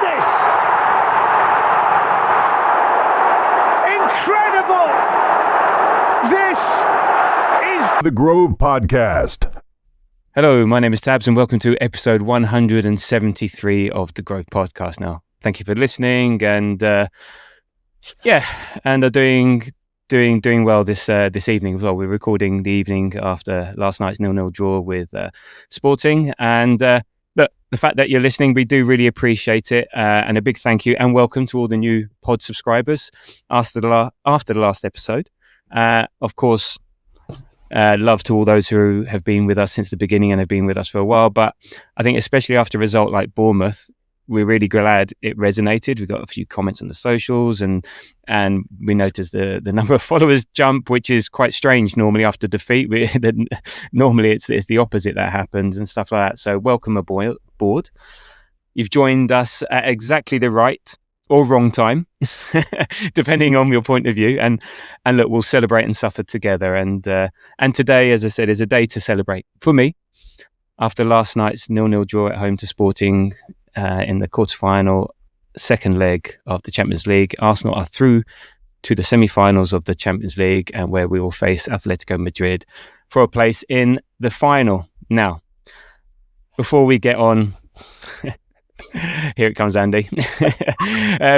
this? Incredible! This is The Grove Podcast. Hello, my name is Tabs and welcome to episode 173 of The Grove Podcast. Now, thank you for listening and are doing well this evening as well. We're recording the evening after last night's 0-0 draw with Sporting, and look, the fact that you're listening, we do really appreciate it, and a big thank you and welcome to all the new pod subscribers after the last episode. Of course, love to all those who have been with us since the beginning and have been with us for a while, but I think especially after a result like Bournemouth, we're really glad it resonated. We got a few comments on the socials and we noticed the number of followers jump, which is quite strange normally after defeat. Normally it's the opposite that happens and stuff like that. So welcome aboard. You've joined us at exactly the right or wrong time, depending on your point of view. And look, we'll celebrate and suffer together. And today, as I said, is a day to celebrate for me. After last night's 0-0 draw at home to Sporting, in the quarter-final second leg of the Champions League, Arsenal are through to the semi-finals of the Champions League, and where we will face Atletico Madrid for a place in the final. Now, before we get on, here it comes, Andy.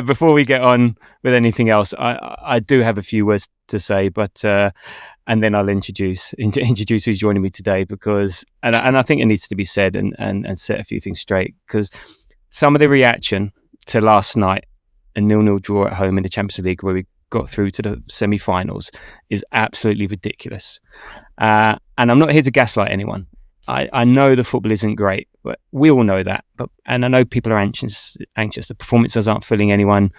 Before we get on with anything else, I do have a few words to say, but and then I'll introduce who's joining me today, because and I think it needs to be said and set a few things straight, because some of the reaction to last night, a 0-0 draw at home in the Champions League where we got through to the semi-finals, is absolutely ridiculous. And I'm not here to gaslight anyone. I know the football isn't great, but we all know that. And I know people are anxious. The performances aren't filling anyone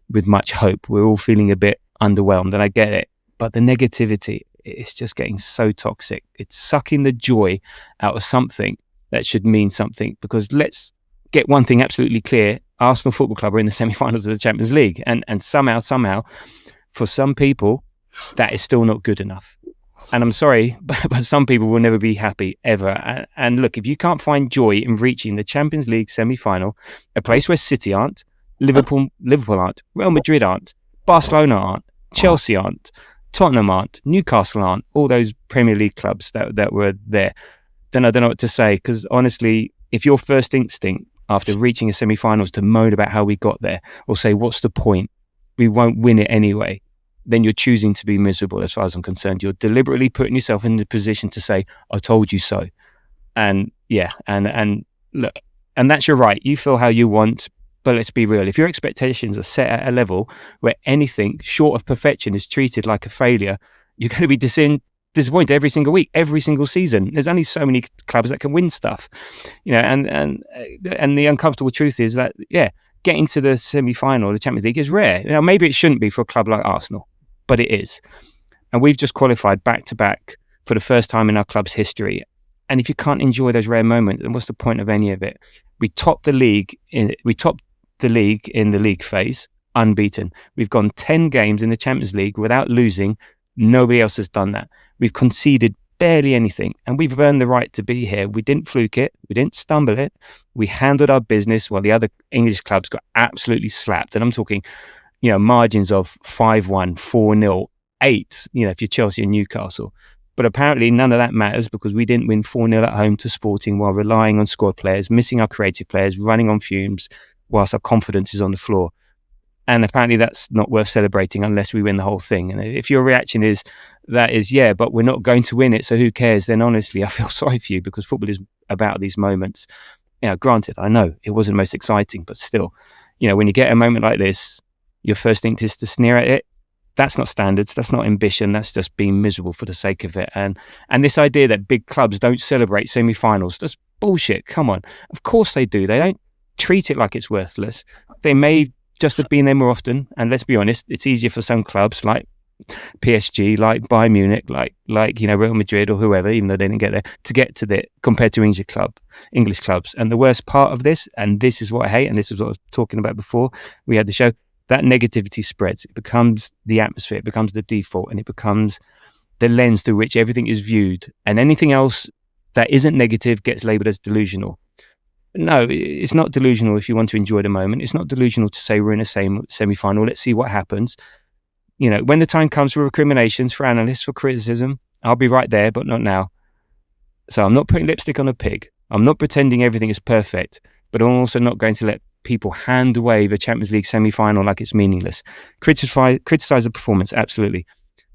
with much hope. We're all feeling a bit underwhelmed, and I get it. But the negativity, it's just getting so toxic. It's sucking the joy out of something that should mean something. Because let's get one thing absolutely clear: Arsenal Football Club are in the semi-finals of the Champions League, and somehow, for some people, that is still not good enough. And I'm sorry, but some people will never be happy ever. And look, if you can't find joy in reaching the Champions League semi-final, a place where City aren't, Liverpool aren't, Real Madrid aren't, Barcelona aren't, Chelsea aren't, Tottenham aren't, Newcastle aren't, all those Premier League clubs that were there, then I don't know what to say. Because honestly, if your first instinct after reaching a semi-final is to moan about how we got there, or say, what's the point? We won't win it anyway, then you're choosing to be miserable as far as I'm concerned. You're deliberately putting yourself in the position to say, I told you so. And yeah, and look, and that's your right. You feel how you want, but let's be real. If your expectations are set at a level where anything short of perfection is treated like a failure, you're going to be disappointed every single week, every single season. There's only so many clubs that can win stuff, and the uncomfortable truth is that, getting to the semi-final of the Champions League is rare. Now, maybe it shouldn't be for a club like Arsenal, but it is. And we've just qualified back-to-back for the first time in our club's history. And if you can't enjoy those rare moments, then what's the point of any of it? We topped the league in the league phase, unbeaten. We've gone 10 games in the Champions League without losing. Nobody else has done that. We've conceded barely anything, and we've earned the right to be here. We didn't fluke it. We didn't stumble it. We handled our business while the other English clubs got absolutely slapped. And I'm talking, margins of 5-1, 4-0, 8, if you're Chelsea and Newcastle. But apparently none of that matters, because we didn't win 4-0 at home to Sporting while relying on squad players, missing our creative players, running on fumes whilst our confidence is on the floor. And apparently that's not worth celebrating unless we win the whole thing. And if your reaction is, but we're not going to win it, so who cares? Then honestly, I feel sorry for you, because football is about these moments. Granted, I know it wasn't most exciting, but still, when you get a moment like this, your first instinct is to sneer at it. That's not standards. That's not ambition. That's just being miserable for the sake of it. And this idea that big clubs don't celebrate semi-finals, that's bullshit. Come on. Of course they do. They don't treat it like it's worthless. They may just have been there more often. And let's be honest, it's easier for some clubs like PSG, like Bayern Munich, like Real Madrid or whoever, even though they didn't get there, to get to it compared to English clubs. And the worst part of this, and this is what I hate, and this is what I was talking about before we had the show, that negativity spreads. It becomes the atmosphere, it becomes the default, and it becomes the lens through which everything is viewed. And anything else that isn't negative gets labelled as delusional. No, it's not delusional if you want to enjoy the moment. It's not delusional to say we're in a semi-final. Let's see what happens. When the time comes for recriminations, for analysts, for criticism, I'll be right there, but not now. So I'm not putting lipstick on a pig. I'm not pretending everything is perfect, but I'm also not going to let people hand away the Champions League semi-final like it's meaningless. Criticize the performance, absolutely,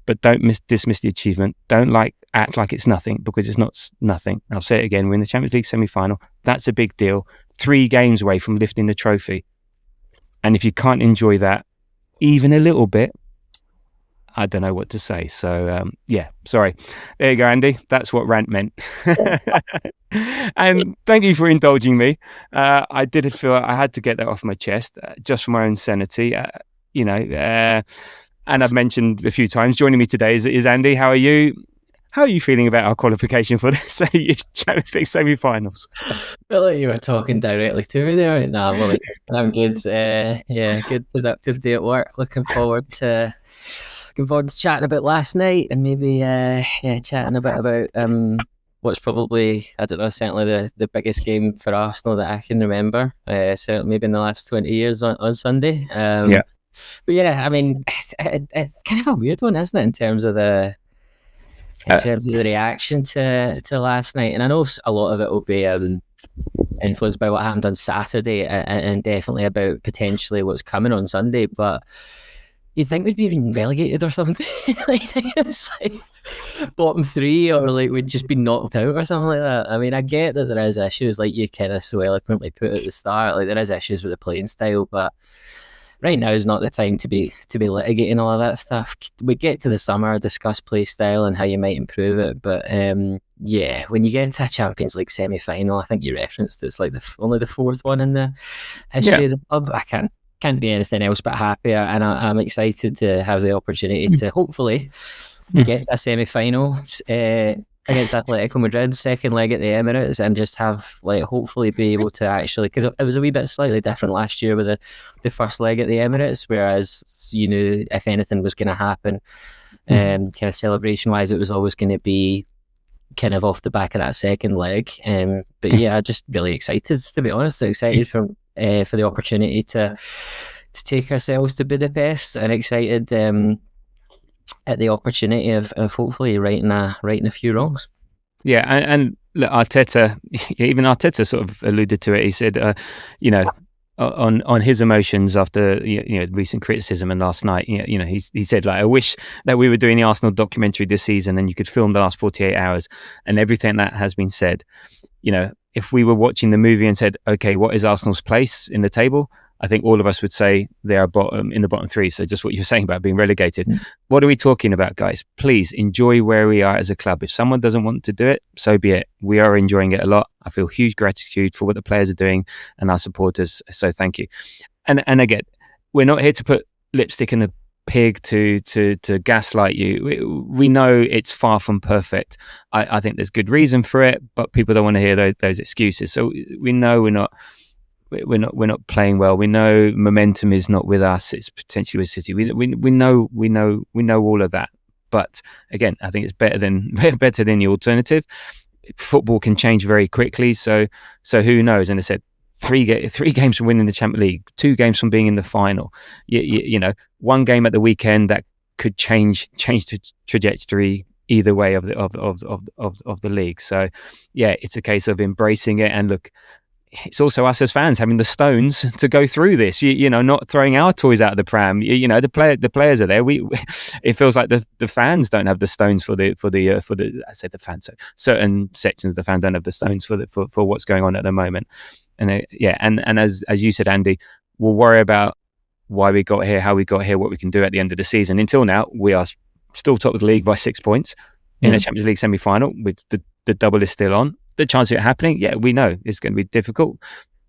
but don't dismiss the achievement. Don't act like it's nothing, because it's not nothing. I'll say it again. We're in the Champions League semi-final. That's a big deal. 3 games away from lifting the trophy. And if you can't enjoy that even a little bit, I don't know what to say. So, sorry. There you go, Andy. That's what rant meant. And thank you for indulging me. I did feel I had to get that off my chest, just for my own sanity. And I've mentioned a few times, joining me today is Andy. How are you? How are you feeling about our qualification for the Champions League semi-finals? Well, you were talking directly to me there. No, well, I'm good. Good productive day at work. Looking forward to chatting about last night, and maybe chatting a bit about what's probably, I don't know, certainly the biggest game for Arsenal that I can remember. Certainly maybe in the last 20 years on Sunday. But yeah, I mean, it's kind of a weird one, isn't it, in terms of the reaction to last night? And I know a lot of it will be influenced by what happened on Saturday, and definitely about potentially what's coming on Sunday. But you'd think we'd be being relegated or something. It's like bottom 3, or we'd just be knocked out or something like that. I mean, I get that there is issues, like you kind of so eloquently put at the start. There is issues with the playing style, but right now is not the time to be litigating all of that stuff. We get to the summer, discuss play style and how you might improve it. But when you get into a Champions League semi-final, I think you referenced it's like only the 4th one in the history of the club. I can't be anything else but happier, and I'm excited to have the opportunity to hopefully get to a semi-final against Atletico Madrid, second leg at the Emirates, and just have hopefully be able to actually, because it was a wee bit slightly different last year with the first leg at the Emirates, whereas you knew if anything was going to happen, kind of celebration wise, it was always going to be kind of off the back of that second leg. But yeah, just really excited, to be honest. Excited for the opportunity to take ourselves to Budapest, and excited at the opportunity of hopefully righting a few wrongs. Yeah, and look, Arteta sort of alluded to it. He said, on his emotions after recent criticism and last night, he said, I wish that we were doing the Arsenal documentary this season and you could film the last 48 hours and everything that has been said. If we were watching the movie and said, okay, what is Arsenal's place in the table? I think all of us would say they are in the bottom 3. So just what you're saying about being relegated. What are we talking about, guys? Please enjoy where we are as a club. If someone doesn't want to do it, so be it. We are enjoying it a lot. I feel huge gratitude for what the players are doing and our supporters. So thank you. And again, we're not here to put lipstick in a pig to gaslight you. We know it's far from perfect. I think there's good reason for it, but people don't want to hear those excuses. So we know we're not playing well. We know momentum is not with us. It's potentially with City. We know all of that. But again, I think it's better than the alternative. Football can change very quickly. So who knows? And I said 3 games from winning the Champions League, 2 games from being in the final. One game at the weekend that could change the trajectory either way of the league. So yeah, it's a case of embracing it. And look, it's also us as fans having the stones to go through this, not throwing our toys out of the pram. The players are there. It feels like the fans don't have the stones for the I said the fans, so certain sections of the fans don't have the stones for what's going on at the moment. And and as you said, Andy, we'll worry about why we got here, how we got here, what we can do at the end of the season. Until now, we are still top of the league by 6 points in a Champions League semi-final with the double is still on. The chance of it happening, we know it's going to be difficult,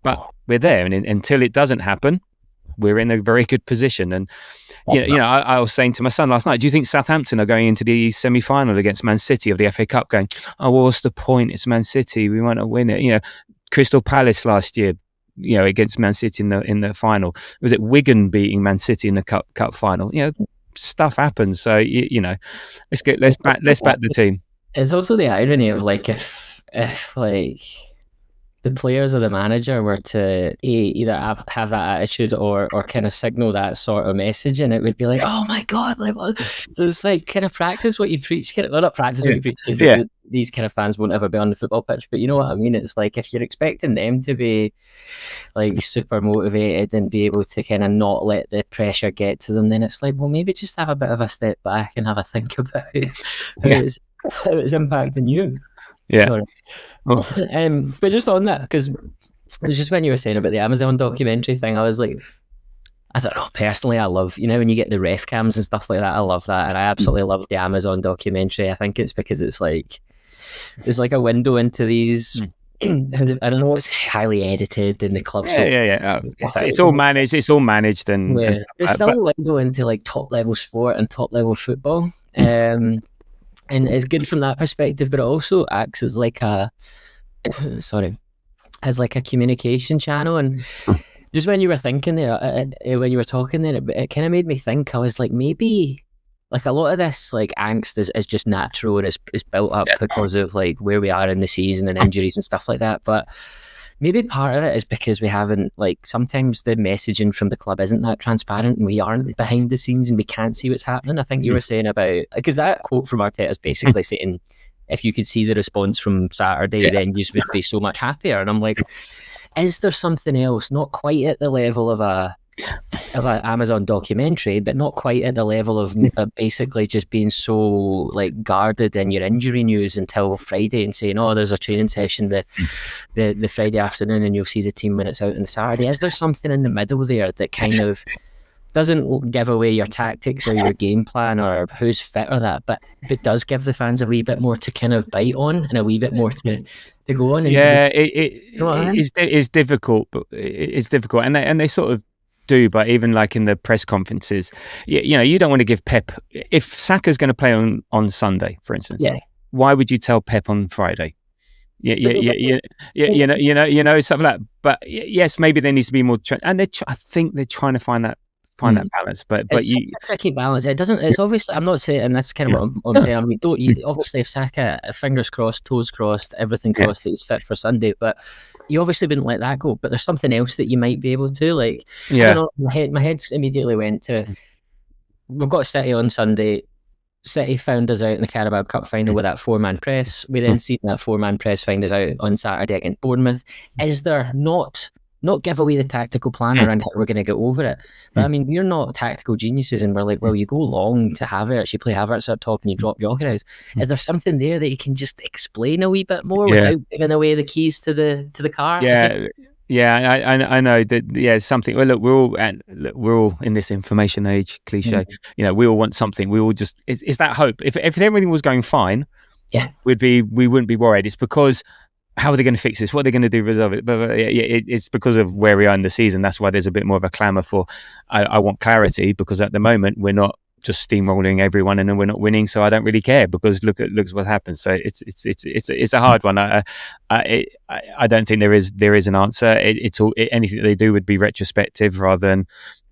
but we're there. And until it doesn't happen, we're in a very good position. And I was saying to my son last night, do you think Southampton are going into the semi-final against Man City of the FA Cup going, oh, well, what's the point? It's Man City. We might not win it. Crystal Palace last year, against Man City in the final. Was it Wigan beating Man City in the cup final? Stuff happens. So let's back the team. It's also the irony of if the players or the manager were to either have that attitude or kind of signal that sort of message, and it would be like, oh my god, like what? So it's like kind of practice what you preach. Well, not practice what you preach, because these kind of fans won't ever be on the football pitch. But you know what I mean? It's like if you're expecting them to be like super motivated and be able to kind of not let the pressure get to them, then it's like, well, maybe just have a bit of a step back and have a think about how it's impacting you. Yeah. Oh. But just on that, because it was just when you were saying about the Amazon documentary thing, I was like, I don't know, personally I love, when you get the ref cams and stuff like that, I love that, and I absolutely love the Amazon documentary. I think it's because it's like there's like a window into these I don't know, it's highly edited in the club. It's all managed and there's still a window into like top level sport and top level football. And it's good from that perspective, but it also acts as like as like a communication channel. And just when you were thinking there, when you were talking there, it kind of made me think. I was like, maybe like a lot of this like angst is just natural and it's built up because of like where we are in the season and injuries and stuff like that. But maybe part of it is because we haven't, like, sometimes the messaging from the club isn't that transparent and we aren't behind the scenes and we can't see what's happening. I think you were saying about, because that quote from Arteta is basically saying, if you could see the response from Saturday, then you would be so much happier. And I'm like, is there something else, not quite at the level of an Amazon documentary, but not quite at the level of basically just being so like guarded in your injury news until Friday and saying, oh, there's a training session the Friday afternoon and you'll see the team when it's out on the Saturday? Is there something in the middle there that kind of doesn't give away your tactics or your game plan or who's fit or that, but does give the fans a wee bit more to kind of bite on and a wee bit more to go on? It's difficult, but it's difficult, and they sort of do, but even like in the press conferences, you don't want to give Pep, if Saka's going to play on Sunday, for instance, why would you tell Pep on Friday? Something like that. But yes, maybe there needs to be more, and I think they're trying to find that balance. But it's a tricky balance. It doesn't. It's obviously. I'm not saying, and that's kind of what I'm saying. I mean, obviously, if Saka, fingers crossed, toes crossed, everything crossed that he's fit for Sunday, but you obviously wouldn't let that go. But there's something else that you might be able to, like. I don't know. My head immediately went to, we've got City on Sunday. City found us out in the Carabao Cup final with that 4-man press. We then seen that 4-man press find us out on Saturday against Bournemouth. Is there not give away the tactical plan around how we're going to get over it? But I mean, we're not tactical geniuses, and we're like, well, you go long to Havertz, you play Havertz up top and you drop Gyökeres. Is there something there that you can just explain a wee bit more without giving away the keys to the car? I know that. Yeah, something. Well, look, we're all in this information age cliche. We all want something. We all just. It's that hope. If everything was going fine, we wouldn't be worried. It's because, how are they going to fix this? What are they going to do to resolve it? But it's because of where we are in the season. That's why there's a bit more of a clamour for. I want clarity, because at the moment we're not just steamrolling everyone and then we're not winning, so I don't really care, because look what happens. So it's a hard one. I don't think there is an answer. Anything that they do would be retrospective rather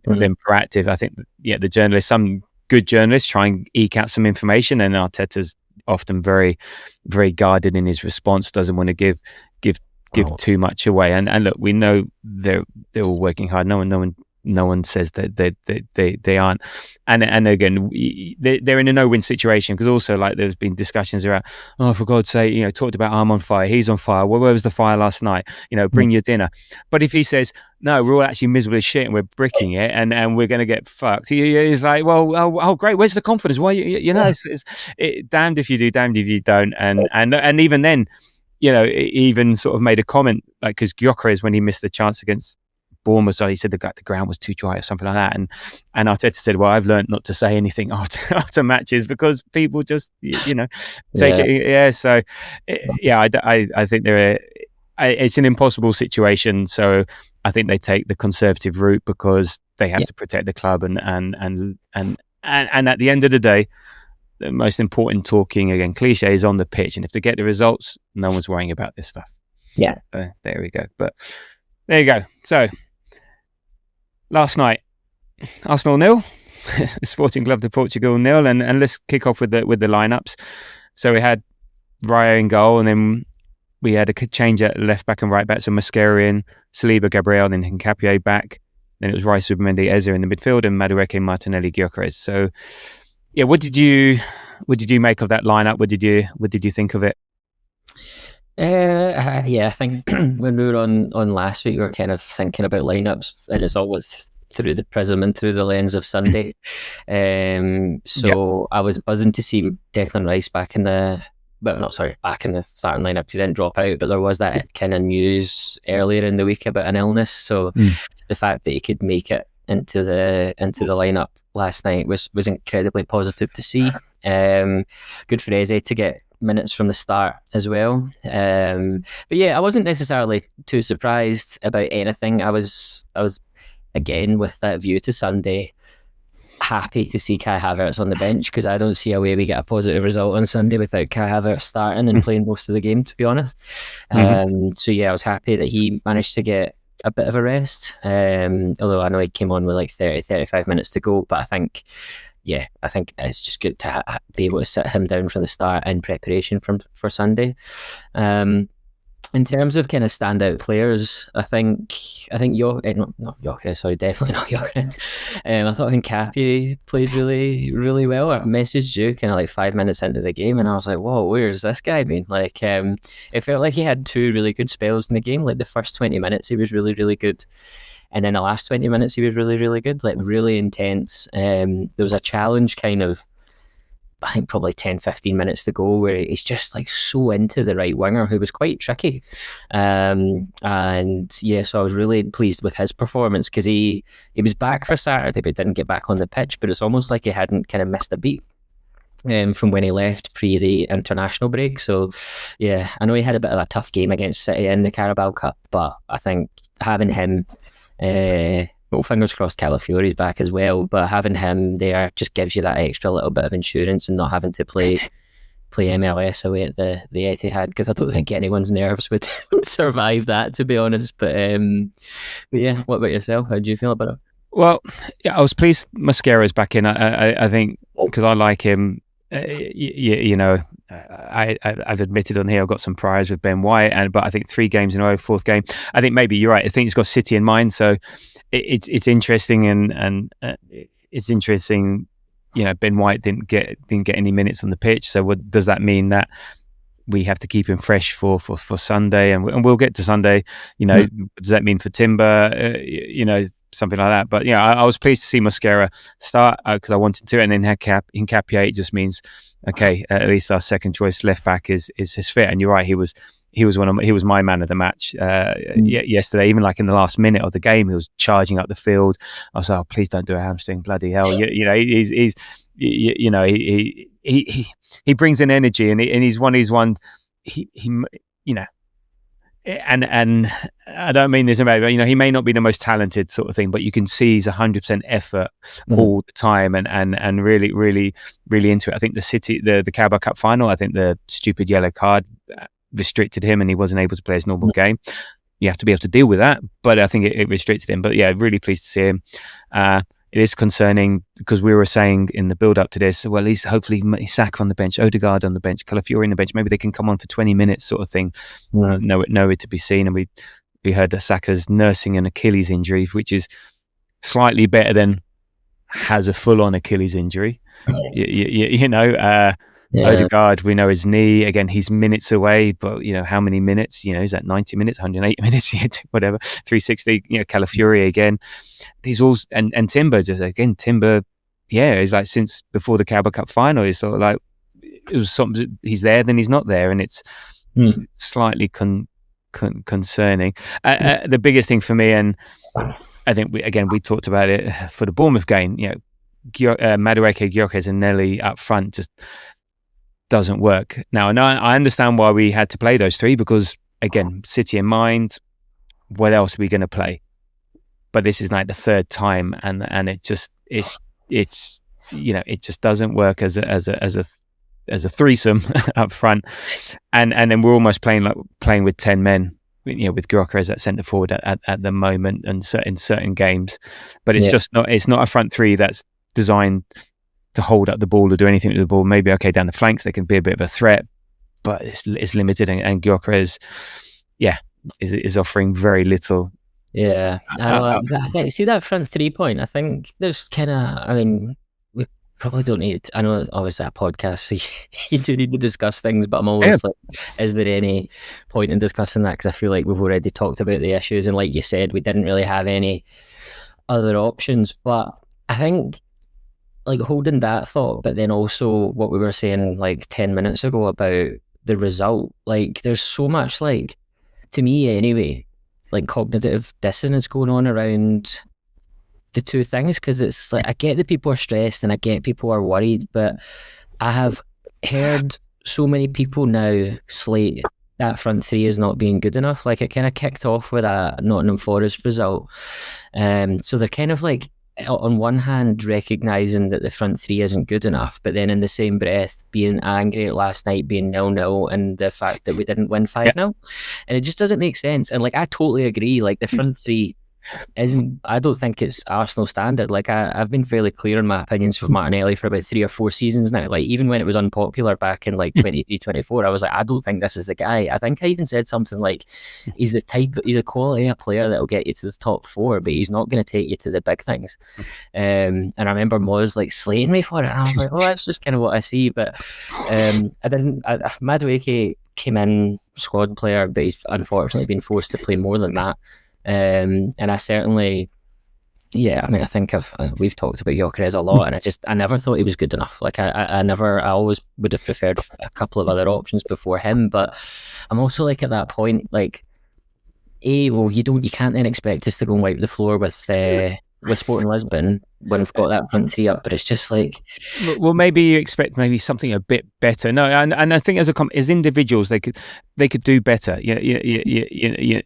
than proactive. I think the journalists, some good journalists, try and eke out some information, and Arteta's often very, very guarded in his response, doesn't want to give too much away. And look, we know they're all working hard. No one says that they aren't. And again, they're in a no-win situation, because also, like, there's been discussions around, oh, for God's sake, talked about I'm on fire, he's on fire. Well, where was the fire last night? Bring your dinner. But if he says, no, we're all actually miserable as shit and we're bricking it and we're going to get fucked, he's like, well, oh great, where's the confidence? Why, it's damned if you do, damned if you don't. And even then, he even sort of made a comment, like, because Gyökeres, when he missed the chance against Bournemouth, so he said the ground was too dry or something like that, and Arteta said, well, I've learned not to say anything after matches, because people just take it. So I think it's an impossible situation. So I think they take the conservative route because they have to protect the club, and at the end of the day, the most important, talking again cliche, is on the pitch, and if they get the results, no one's worrying about this stuff. There we go. But there you go. So last night, Arsenal 0, Sporting Club de Portugal 0, and let's kick off with the lineups. So we had Raya in goal, and then we had a change at left back and right back, so Mascherano in, Saliba, Gabriel, then Hincapié back. Then it was Rice, Zubimendi, Eze in the midfield, and Madueke, Martinelli, Gyökeres. So, yeah, what did you make of that lineup? What did you think of it? I think when we were on last week, we were kind of thinking about lineups, and it's always through the prism and through the lens of Sunday. So I was buzzing to see Declan Rice back in the starting lineup, because he didn't drop out, but there was that kind of news earlier in the week about an illness. So the fact that he could make it into the lineup last night was incredibly positive to see. Good for Eze to get minutes from the start as well. But yeah, I wasn't necessarily too surprised about anything. I was again, with that view to Sunday, happy to see Kai Havertz on the bench, because I don't see a way we get a positive result on Sunday without Kai Havertz starting and playing most of the game, to be honest. So yeah, I was happy that he managed to get a bit of a rest, although I know he came on with like 35 minutes to go, but I think it's just good to be able to sit him down from the start in preparation for Sunday. In terms of kind of standout players, I think not Gyökeres, sorry, definitely not Gyökeres. I thought Hincapié played really, really well. I messaged you kind of like 5 minutes into the game, and I was like, whoa, where's this guy been? Like, it felt like he had two really good spells in the game. Like the first 20 minutes, he was really, really good. And then the last 20 minutes, he was really, really good, like really intense. There was a challenge kind of, I think probably 10, 15 minutes to go, where he's just like so into the right winger, who was quite tricky. And yeah, so I was really pleased with his performance, because he was back for Saturday but didn't get back on the pitch, but it's almost like he hadn't kind of missed a beat from when he left pre the international break. So yeah, I know he had a bit of a tough game against City in the Carabao Cup, but I think having him, well, fingers crossed Calafiori's back as well, but having him there just gives you that extra little bit of insurance and not having to play MLS away at the Etihad, because I don't think anyone's nerves would survive that, to be honest. But yeah, what about yourself? How do you feel about it? Well, yeah, I was pleased Maschero's back in. I think, because I like him. You know, I've admitted on here I've got some priors with Ben White, but I think 3 games in a row, 4th game, I think maybe you're right. I think he's got City in mind, so it's interesting, and it's interesting. You know, Ben White didn't get any minutes on the pitch, so what does that mean? That we have to keep him fresh for Sunday, and we'll get to Sunday. You know, what does that mean for Timber? You know, something like that. But yeah, I was pleased to see Mascherano start, because I wanted to, and then Hincapié, it just means okay, at least our second choice left back is fit. And you're right, he was my man of the match yesterday. Even like in the last minute of the game, he was charging up the field. I was like, oh, please don't do a hamstring, bloody hell! You know, he brings in energy, and he's one of these ones. He you know. And I don't mean this about, you know, he may not be the most talented sort of thing, but you can see he's 100% effort all the time, and really, really, really into it. I think the Carabao Cup final, I think the stupid yellow card restricted him, and he wasn't able to play his normal game. You have to be able to deal with that, but I think it restricted him. But yeah, really pleased to see him. It is concerning, because we were saying in the build-up to this, well, he's hopefully Saka on the bench, Odegaard on the bench, Calafiori on the bench. Maybe they can come on for 20 minutes sort of thing. Nowhere to be seen. And we heard that Saka's nursing an Achilles injury, which is slightly better than has a full-on Achilles injury. You know, Odegaard, we know his knee. Again, he's minutes away, but you know, how many minutes? You know, is that 90 minutes, 108 minutes, whatever, 360? You know, Calafiori again. These all, and Timber, Timber, yeah, it's like since before the Carabao Cup final, it's sort of like it was something. He's there, then he's not there, and it's slightly concerning. The biggest thing for me, and I think we talked about it for the Bournemouth game. You know, Madueke, Gyökeres, and Nelly up front just doesn't work. Now, I understand why we had to play those 3, because again, City in mind. What else are we going to play? But this is like the 3rd time, and it just it's you know, it just doesn't work as a threesome up front, and then we're almost playing with 10 men. You know, with Gyökeres at centre forward at the moment, and in certain games, but it's just not. It's not a front 3 that's designed to hold up the ball or do anything with the ball. Maybe down the flanks they can be a bit of a threat, but it's limited, and Gyökeres, is offering very little. Yeah, I think, see that front 3 point. I think there's kind of, I mean, we probably don't need. I know it's obviously a podcast, so you do need to discuss things. But I'm always like, is there any point in discussing that? Because I feel like we've already talked about the issues, and like you said, we didn't really have any other options. But I think, like, holding that thought, but then also what we were saying like 10 minutes ago about the result. Like, there's so much, like, to me anyway, like cognitive dissonance going on around the two things, because it's like, I get that people are stressed and I get people are worried, but I have heard so many people now slate that front three as not being good enough. Like, it kind of kicked off with a Nottingham Forest result, so they're kind of like, on one hand, recognising that the front three isn't good enough, but then in the same breath being angry at last night being 0-0 and the fact that we didn't win 5-0. And it just doesn't make sense. And like, I totally agree, like the front three isn't, I don't think it's Arsenal standard. Like, I've been fairly clear in my opinions for Martinelli for about 3 or 4 seasons now. Like, even when it was unpopular back in like 23-24, I was like, I don't think this is the guy. I think I even said something like, he's a quality player that will get you to the top 4, but he's not going to take you to the big things. And I remember Moz like slating me for it, and I was like, oh, that's just kind of what I see. But Madueke came in squad player, but he's unfortunately been forced to play more than that. And I certainly, I think we've talked about Gyökeres a lot, and I never thought he was good enough. Like, I always would have preferred a couple of other options before him. But I'm also like, at that point, like, you can't then expect us to go and wipe the floor with Sporting Lisbon when we've got that front three up. But it's just like, well, maybe you expect maybe something a bit better. No, and I think as individuals they could do better. Maybe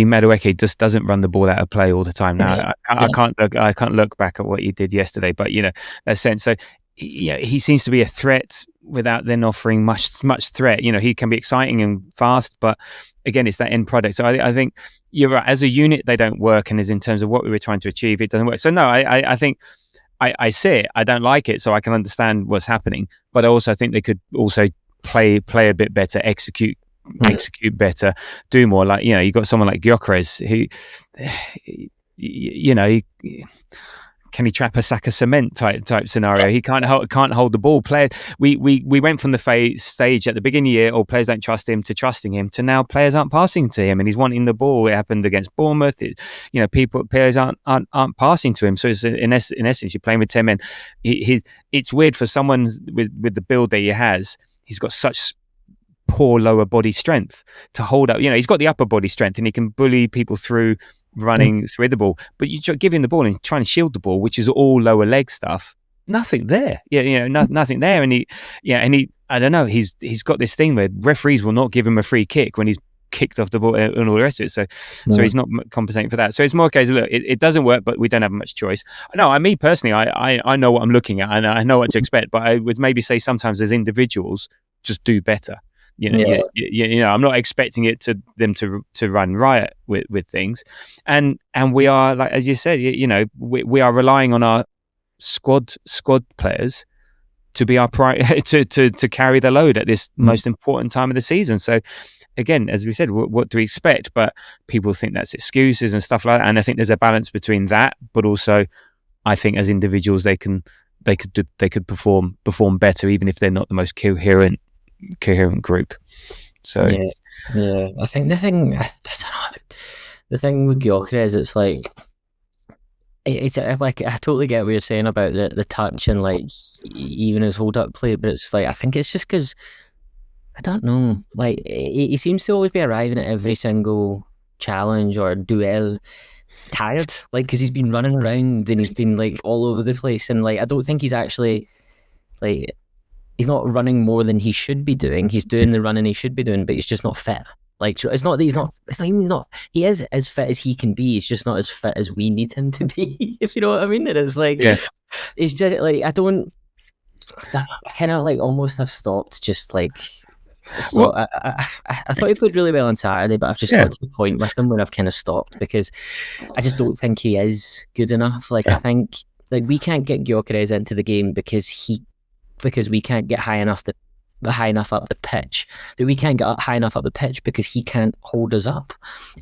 Madueke just doesn't run the ball out of play all the time. Now I can't look back at what he did yesterday, but that sense. So he seems to be a threat without then offering much threat. He can be exciting and fast, but again, it's that end product. So I think you're right. As a unit, they don't work, and as in terms of what we were trying to achieve, it doesn't work. So no, I think I see it. I don't like it, so I can understand what's happening. But I also think they could also play a bit better, execute better, do more. Like, you got someone like Gyökeres who, can he trap a Saka cement type scenario? He can't hold the ball. We went from the stage at the beginning of the year, players don't trust him, to trusting him, to now players aren't passing to him and he's wanting the ball. It happened against Bournemouth. Players aren't passing to him. So it's, in essence, you're playing with 10 men. It's weird for someone with the build that he has. He's got such poor lower body strength to hold up. He's got the upper body strength and he can bully people through running through the ball, but you give him the ball and trying to shield the ball, which is all lower leg stuff. Nothing there. Nothing there. And he I don't know. He's got this thing where referees will not give him a free kick when he's kicked off the ball and all the rest of it. So he's not compensating for that. So it's more a case of, look, it doesn't work, but we don't have much choice. No, me personally, I know what I'm looking at and I know what to expect, but I would maybe say sometimes as individuals, just do better. I'm not expecting them to run riot with things, and we are, like as you said, we are relying on our squad players to be our to carry the load at this most important time of the season. So again, as we said, what do we expect? But people think that's excuses and stuff like that, and I think there's a balance between that, but also I think as individuals they could perform better, even if they're not the most coherent group. So I think the thing, I don't know, the thing with Gyökeres, it's like, it's like, I totally get what you're saying about the touch and like even his hold up play, but it's like, I think it's just because, I don't know, like he seems to always be arriving at every single challenge or duel tired, like, because he's been running around and he's been like all over the place, and like I don't think he's actually like, he's not running more than he should be doing. He's doing the running he should be doing, but he's just not fit. Like, it's not that he is as fit as he can be. He's just not as fit as we need him to be, if you know what I mean. And it's like, it's just like, I kind of like almost have stopped just like, I thought he played really well on Saturday, but I've just got to the point with him where I've kind of stopped because I just don't think he is good enough. Like, I think like we can't get Gyökeres into the game because we can't get high enough to high enough up the pitch, but we can't get high enough up the pitch because he can't hold us up.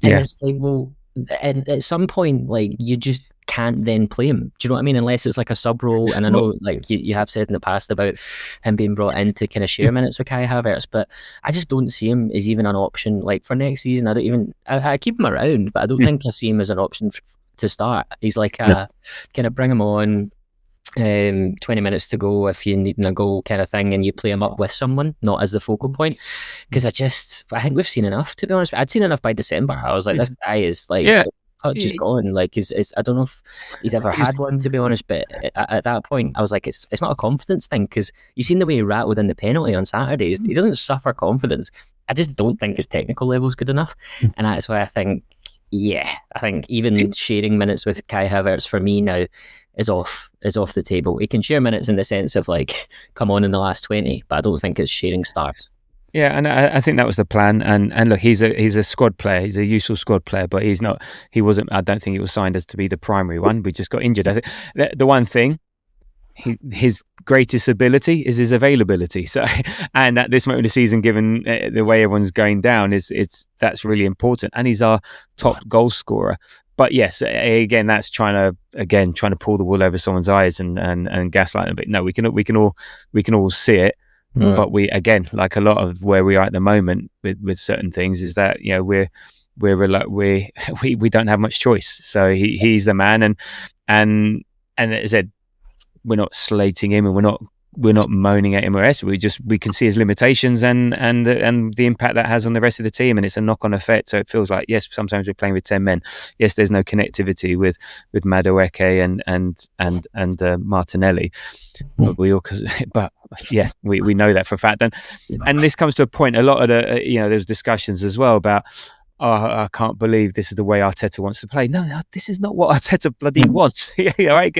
And it's like, well, and at some point, like, you just can't then play him. Do you know what I mean? Unless it's like a sub role. And I know, like you have said in the past about him being brought in to kind of share minutes with Kai Havertz, but I just don't see him as even an option. Like for next season, I keep him around, but I don't think I see him as an option to start. He's like kind of bring him on. 20 minutes to go if you need a goal kind of thing, and you play him up with someone, not as the focal point. Because I think we've seen enough, to be honest. I'd seen enough by December. I was like, this guy is like, touch is gone. Like, I don't know if he's ever had one, to be honest. But at that point, I was like, it's not a confidence thing, because you've seen the way he rattled in the penalty on Saturday. He doesn't suffer confidence. I just don't think his technical level is good enough, and that's why I think even sharing minutes with Kai Havertz for me now is off the table. He can share minutes in the sense of like come on in the last 20, but I don't think it's sharing starts. Yeah, and I think that was the plan. And look, he's a squad player. He's a useful squad player, but he wasn't. I don't think he was signed as to be the primary one. We just got injured. I think the one thing, his greatest ability is his availability. So, and at this moment of the season, given the way everyone's going down, that's really important. And he's our top goal scorer. But yes, again, that's trying to pull the wool over someone's eyes and gaslight them. But no, we can all see it. Mm. But we, again, like a lot of where we are at the moment with certain things, is that, you know, we don't have much choice. So he's the man, and as I said, we're not slating him, and we're not moaning at him or else. We can see his limitations and the impact that has on the rest of the team, and it's a knock-on effect. So it feels like, yes, sometimes we're playing with 10 men. Yes, there's no connectivity with Madueke and Martinelli, but we know that for a fact. And this comes to a point. A lot of there's discussions as well about, oh, I can't believe this is the way Arteta wants to play. No, this is not what Arteta bloody wants. Right?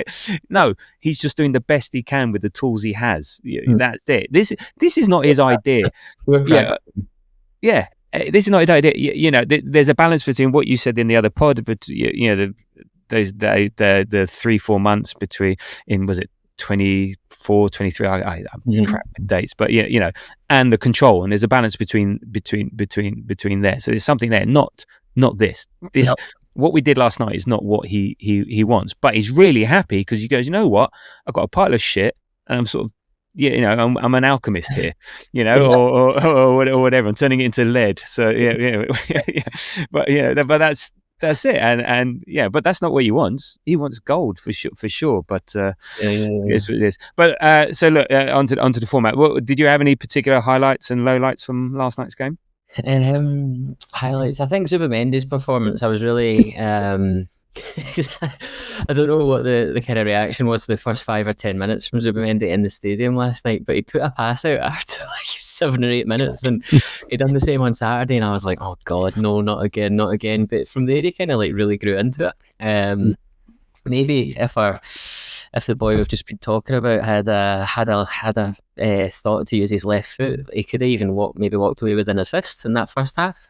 No, he's just doing the best he can with the tools he has. That's it. This is not his idea. This is not his idea. You know, there's a balance between what you said in the other pod, but the 3-4 months between, was it 24, 23, I'm crap with dates, but and the control, and there's a balance between there. So there's something there, not this. What we did last night is not what he wants, but he's really happy because he goes, you know what, I've got a pile of shit, and I'm sort of, I'm an alchemist here, or whatever. I'm turning it into lead. So but that's it, and but that's not what he wants. He wants gold for sure. But it's what it is. But so look, onto the format. Did you have any particular highlights and lowlights from last night's game? Highlights. I think Zubimendi's performance. I was really. I don't know what the kind of reaction was to the first 5 or 10 minutes from Zubimendi in the stadium last night, but he put a pass out after like 7 or 8 minutes, and he done the same on Saturday, and I was like, oh god, no, not again. But from there he kind of like really grew into it. Maybe if the boy we've just been talking about had a thought to use his left foot, he could have even walked away with an assist in that first half.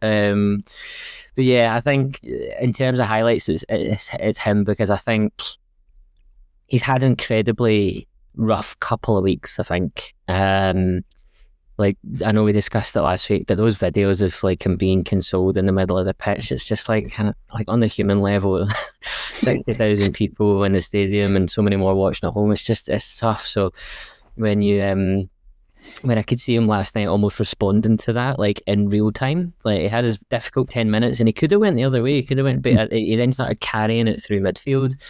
But yeah, I think in terms of highlights, it's him, because I think he's had an incredibly rough couple of weeks. I think, like, I know we discussed it last week, but those videos of like him being consoled in the middle of the pitch, it's just like kind of like on the human level, 60,000 people in the stadium and so many more watching at home. It's tough. So when I could see him last night almost responding to that, like in real time, like he had his difficult 10 minutes and he could have went the other way. He could have went, but he then started carrying it through midfield.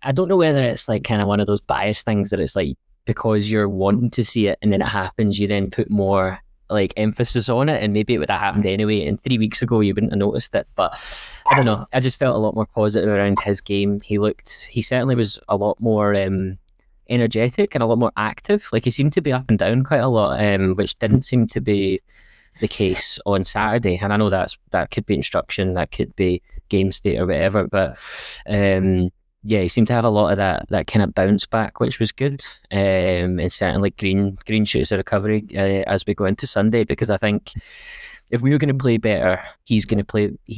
I don't know whether it's like kind of one of those biased things that it's like, because you're wanting to see it and then it happens, you then put more like emphasis on it, and maybe it would have happened anyway, and 3 weeks ago you wouldn't have noticed it. But I don't know, I just felt a lot more positive around his game. He certainly was a lot more energetic and a lot more active. Like he seemed to be up and down quite a lot, which didn't seem to be the case on Saturday. And I know that could be instruction, that could be game state or whatever, but he seemed to have a lot of that kind of bounce back, which was good, and certainly green shoots of recovery as we go into Sunday, because I think if we were going to play better, he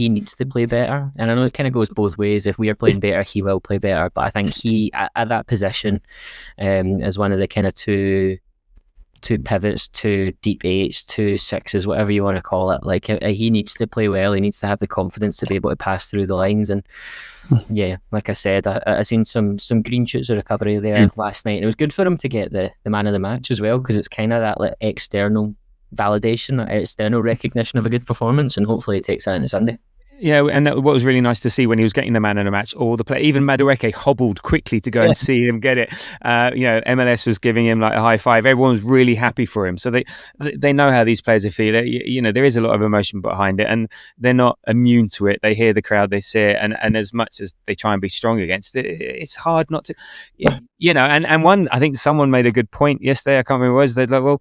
needs to play better. And I know it kind of goes both ways. If we are playing better, he will play better. But I think he, at that position, as one of the kind of two pivots, 2 deep 8s, 2 6s, whatever you want to call it. Like, he needs to play well. He needs to have the confidence to be able to pass through the lines. And yeah, like I said, I seen some green shoots of recovery there last night, and it was good for him to get the man of the match as well, because it's kind of that like external validation, that external recognition of a good performance, and hopefully he takes that on Sunday. Yeah, and what was really nice to see when he was getting the man of the match, all the play, even Madueke hobbled quickly to go and see him get it. MLS was giving him like a high five. Everyone was really happy for him. So they know how these players are feeling. There is a lot of emotion behind it, and they're not immune to it. They hear the crowd, they see it, and as much as they try and be strong against it, it's hard not to. And one, I think someone made a good point yesterday. I can't remember what it was. They're like, well,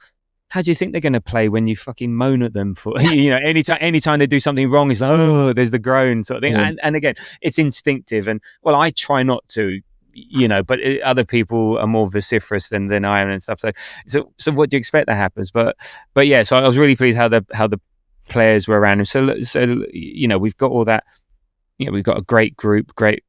how do you think they're going to play when you fucking moan at them for, anytime they do something wrong, it's like, oh, there's the groan sort of thing. And again, it's instinctive. And well, I try not to, but other people are more vociferous than I am and stuff. So what do you expect that happens? But yeah, so I was really pleased how the players were around him. So, we've got all that, we've got a great group, great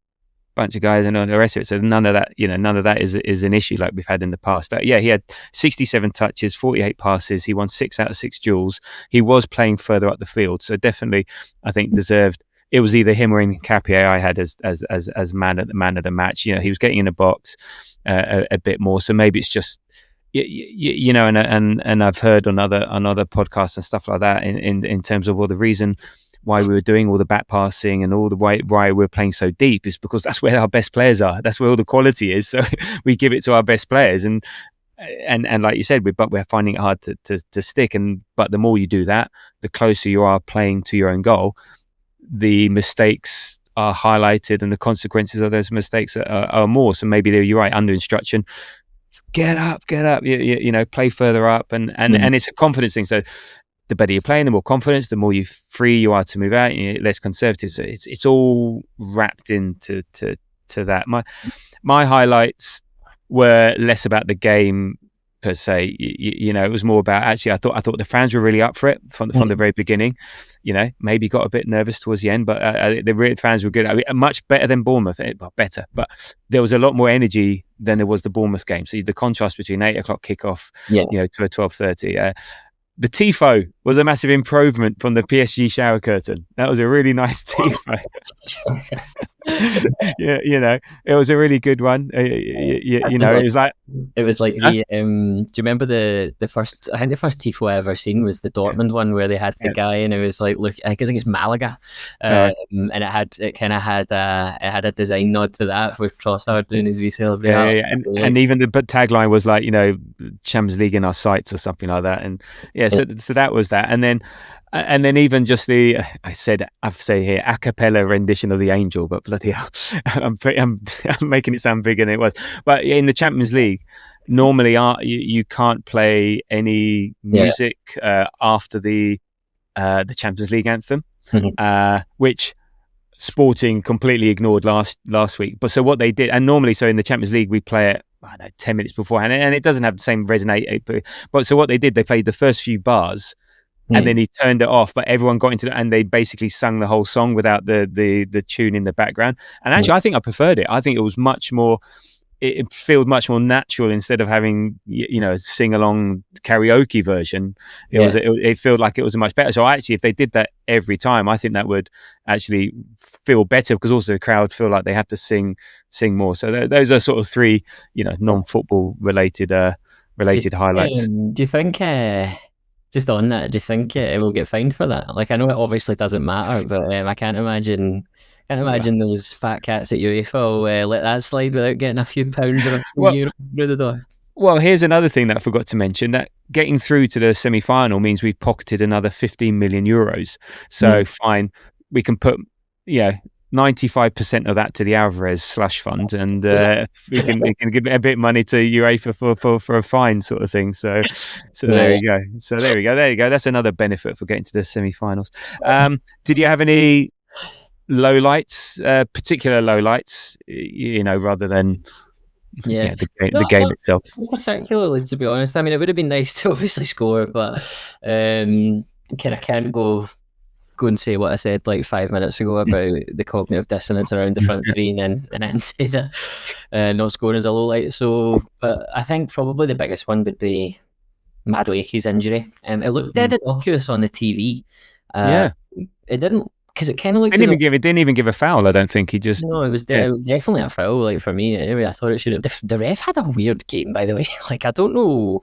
bunch of guys and all the rest of it, so none of that is an issue like we've had in the past. But yeah, he had 67 touches, 48 passes, he won 6 out of 6 duels. He was playing further up the field, so definitely I think deserved. It was either him or Nkapie I had as man of the match. He was getting in the box a bit more, so maybe it's just and I've heard on other podcasts and stuff like that in terms of the reason why we were doing all the back passing and all the why we're playing so deep is because that's where our best players are. That's where all the quality is. So we give it to our best players, and like you said, we're finding it hard to stick. But the more you do that, the closer you are playing to your own goal. The mistakes are highlighted, and the consequences of those mistakes are more. So maybe you're right, under instruction. Get up, play further up, and it's a confidence thing. So the better you're playing, the more confidence, the more free you are to move out, less conservative. So it's all wrapped into that. My highlights were less about the game per se. It was more about, actually, I thought the fans were really up for it from the very beginning. Maybe got a bit nervous towards the end, but the fans were good. I mean, much better than Bournemouth. Better, but there was a lot more energy than there was the Bournemouth game. So the contrast between 8 o'clock kickoff, to a 12:30. The tifo was a massive improvement from the PSG shower curtain. That was a really nice tifo. It was a really good one. It was like the. Do you remember the first? I think the first tifo I ever seen was the Dortmund one where they had the guy and it was like, look, I think it's Malaga, and it had a design nod to that for Trossard doing his UCL. And even the tagline was like, Champions League in our sights or something like that. And so that was that. And then even just the, I've say here, a cappella rendition of the Angel, but bloody hell, I'm making it sound bigger than it was. But in the Champions League, normally you can't play any music after the Champions League anthem, which Sporting completely ignored last week. But so what they did, and normally, so in the Champions League, we play it 10 minutes beforehand, and it doesn't have the same resonate. But so what they did, they played the first few bars, and then he turned it off. But everyone got into it, and they basically sung the whole song without the tune in the background. And actually, I think I preferred it. I think it was much more. It felt much more natural instead of having sing along karaoke version. It felt like it was much better. So actually, if they did that every time, I think that would actually feel better, because also the crowd feel like they have to sing more. So those are sort of 3 non-football related highlights. Do you think just on that, do you think it will get fined for that? Like, I know it obviously doesn't matter, but I can't imagine those fat cats at UEFA will let that slide without getting a few pounds or a few euros through the door. Well, here's another thing that I forgot to mention, that getting through to the semi-final means we've pocketed another 15 million euros. So fine, we can put 95% of that to the Alvarez slush fund, and we can give a bit of money to UEFA for a fine sort of thing. So there you go. There you go. That's another benefit for getting to the semi-finals. Did you have any lowlights, particular lowlights, rather than the game itself? Particularly, to be honest, I mean, it would have been nice to obviously score, but kind of can't go and say what I said like 5 minutes ago about the cognitive dissonance around the front 3, and then say that not scoring is a low light. So, but I think probably the biggest one would be Madueke's injury. It looked dead innocuous on the TV. It didn't, because it kind of looked. It didn't even give a foul. I don't think he just. No, it was definitely a foul. Like for me, anyway, I thought it should have. The ref had a weird game, by the way. Like I don't know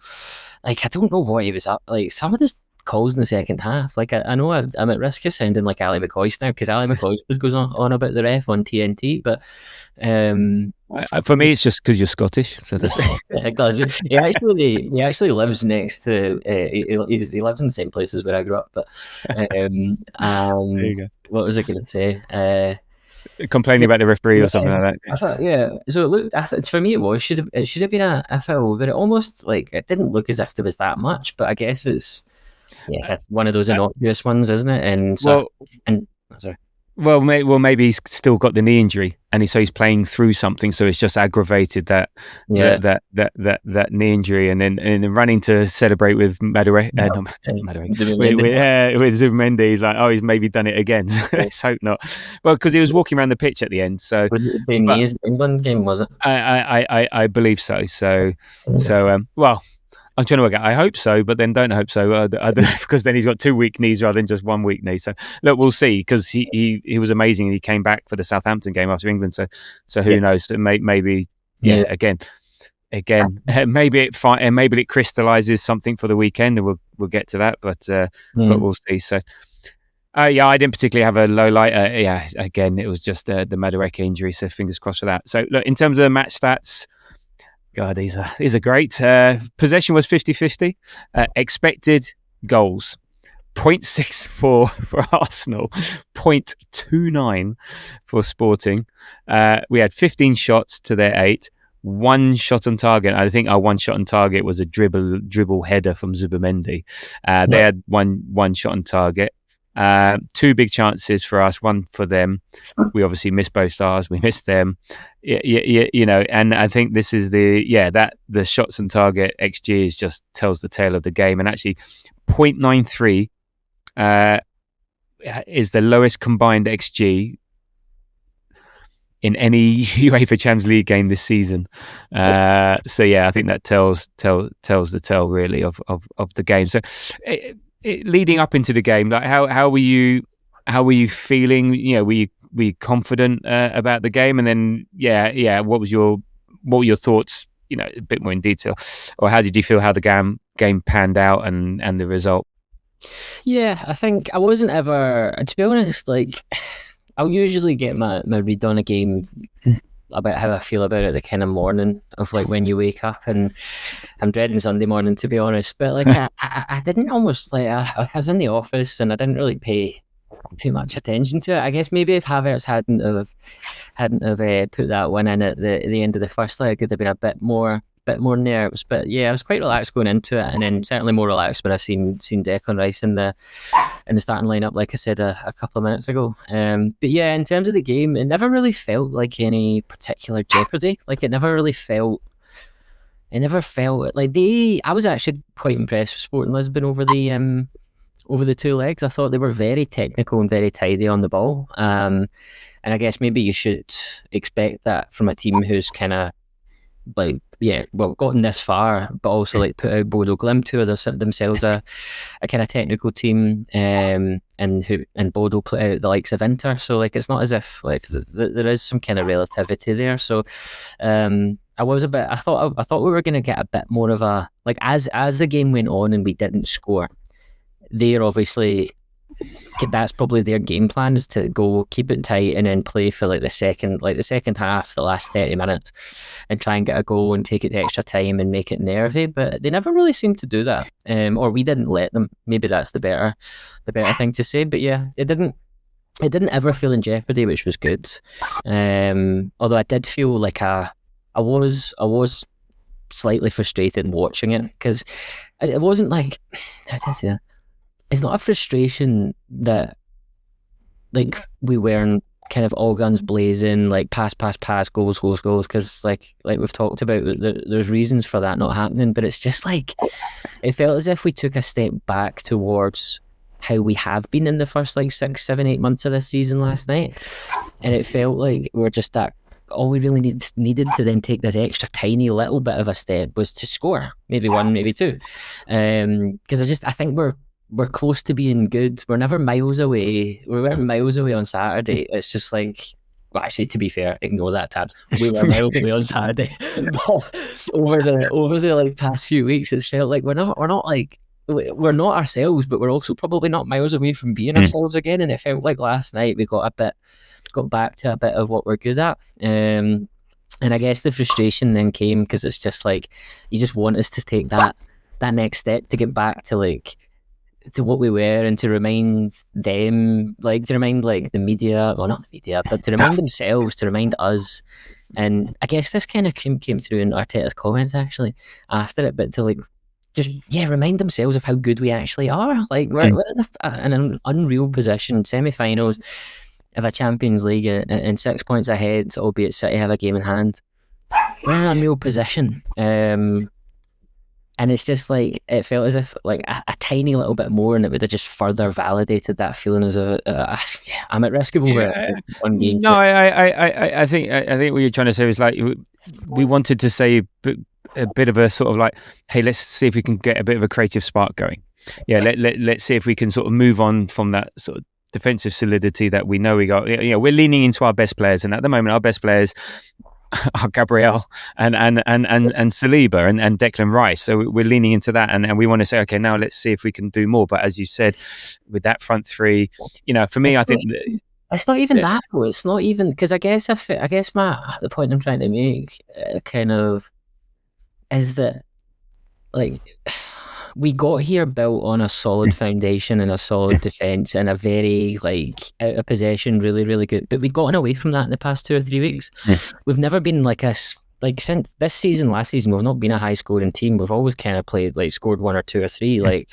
what he was up. Like some of the calls in the second half. Like I know I'm at risk of sounding like Ali McCoy now, because Ali McCoy goes on about the ref on TNT, but for me it's just because you're Scottish, so that's he actually lives next to he lives in the same place as where I grew up, but there you go. what was I going to say? Complaining about the referee or something like that. I thought, so it looked. For me, it should have been a foul, but it almost like it didn't look as if there was that much. But I guess it's one of those innocuous ones, isn't it? And so, sorry. Well, maybe he's still got the knee injury, and he's playing through something, so it's just aggravated that knee injury, and then running to celebrate with with Zubimendi. He's like, he's maybe done it again. So let's hope not. Well, because he was walking around the pitch at the end. So was it the same knee as the England game? Was it? I believe so. So well. I'm trying to work out. I hope so, but then don't hope so. I don't know, because then he's got 2 weak knees rather than just 1 weak knee. So look, we'll see, because he was amazing and he came back for the Southampton game after England. So who knows? Maybe again. Maybe it crystallises something for the weekend, and we'll get to that. But we'll see. So. I didn't particularly have a low light. Again, it was just the Madueke injury. So fingers crossed for that. So look, in terms of the match stats. God, these are great. Possession was 50-50. Expected goals, 0.64 for Arsenal, 0.29 for Sporting. We had 15 shots to their 8. 1 shot on target. I think our 1 shot on target was a dribble header from Zubimendi. They had one shot on target. 2 big chances for us, 1 for them. We obviously missed both ours. We missed them. And I think this is the shots on target XG just tells the tale of the game. And actually, 0.93 is the lowest combined XG in any UEFA Champions League game this season. I think that tells the tale really of the game. So. Leading up into the game, like how were you feeling? Were you confident about the game? And then what were your thoughts? A bit more in detail, or how did you feel how the game panned out and the result? Yeah, I think I wasn't ever, to be honest. Like I'll usually get my read on a game about how I feel about it the kind of morning of like when you wake up, and I'm dreading Sunday morning, to be honest, but like I didn't almost I was in the office and I didn't really pay too much attention to it. I guess maybe if Havertz hadn't have put that one in at the end of the first leg, it'd have been a bit more nerves. But I was quite relaxed going into it, and then certainly more relaxed when I seen Declan Rice in the starting lineup, like I said a couple of minutes ago. But in terms of the game, it never really felt like any particular jeopardy. Like it never felt like I was actually quite impressed with Sporting Lisbon over the 2 legs. I thought they were very technical and very tidy on the ball. And I guess maybe you should expect that from a team who's kind of gotten this far, but also like put out Bodo Glimt, who are themselves a kind of technical team, and Bodo put out the likes of Inter. So like it's not as if like there is some kind of relativity there. So I thought we were going to get a bit more of a, like, as the game went on and we didn't score, they're obviously, that's probably their game plan, is to go keep it tight and then play for the second half, the last 30 minutes, and try and get a goal and take it to extra time and make it nervy. But they never really seemed to do that, or we didn't let them. Maybe that's the better thing to say. But it didn't ever feel in jeopardy, which was good. Although I did feel like I was slightly frustrated watching it, because it wasn't like, how do I say that? It's not a frustration that like we weren't kind of all guns blazing, like pass, goals, because like we've talked about, there's reasons for that not happening. But it's just like, it felt as if we took a step back towards how we have been in the first 6, 7, 8 months of this season last night, and it felt like we're just that all we really needed to then take this extra tiny little bit of a step was to score, maybe one, maybe two, because I think we're close to being good. We're never miles away. We weren't miles away on Saturday. It's just like, well, actually, to be fair, ignore that, Tabs. We were miles away on Saturday. But over the like past few weeks, it's felt like we're not ourselves, but we're also probably not miles away from being ourselves again. And it felt like last night we got back to a bit of what we're good at. And I guess the frustration then came because it's just like you just want us to take that next step to get back to like to what we were, and to remind them, like to remind like the media, well not the media, but to remind themselves, to remind us. And I guess this kind of came through in Arteta's comments actually after it, but to like just remind themselves of how good we actually are. Like we're in an unreal position, semi-finals of a Champions League and 6 points ahead, albeit City have a game in hand. We're in an unreal position. And it's just like, it felt as if like a tiny little bit more and it would have just further validated that feeling as I'm at risk of over one game. No, I think what you're trying to say is like, we wanted to say a bit of a sort of like, hey, let's see if we can get a bit of a creative spark going. Yeah, let's see if we can sort of move on from that sort of defensive solidity that we know we got. You know, we're leaning into our best players, and at the moment our best players are Gabriel and Saliba and Declan Rice. So we're leaning into that, and we want to say, okay, now let's see if we can do more. But as you said, with that front three, you know, for me, I think it's not even that though. It's not even, because I guess the point I'm trying to make kind of is that like we got here built on a solid foundation and a solid defence and a very like out of possession, really, really good. But we've gotten away from that in the past 2 or 3 weeks. We've never been like since this season, last season, we've not been a high scoring team. We've always kind of played like scored 1 or 2 or 3. Like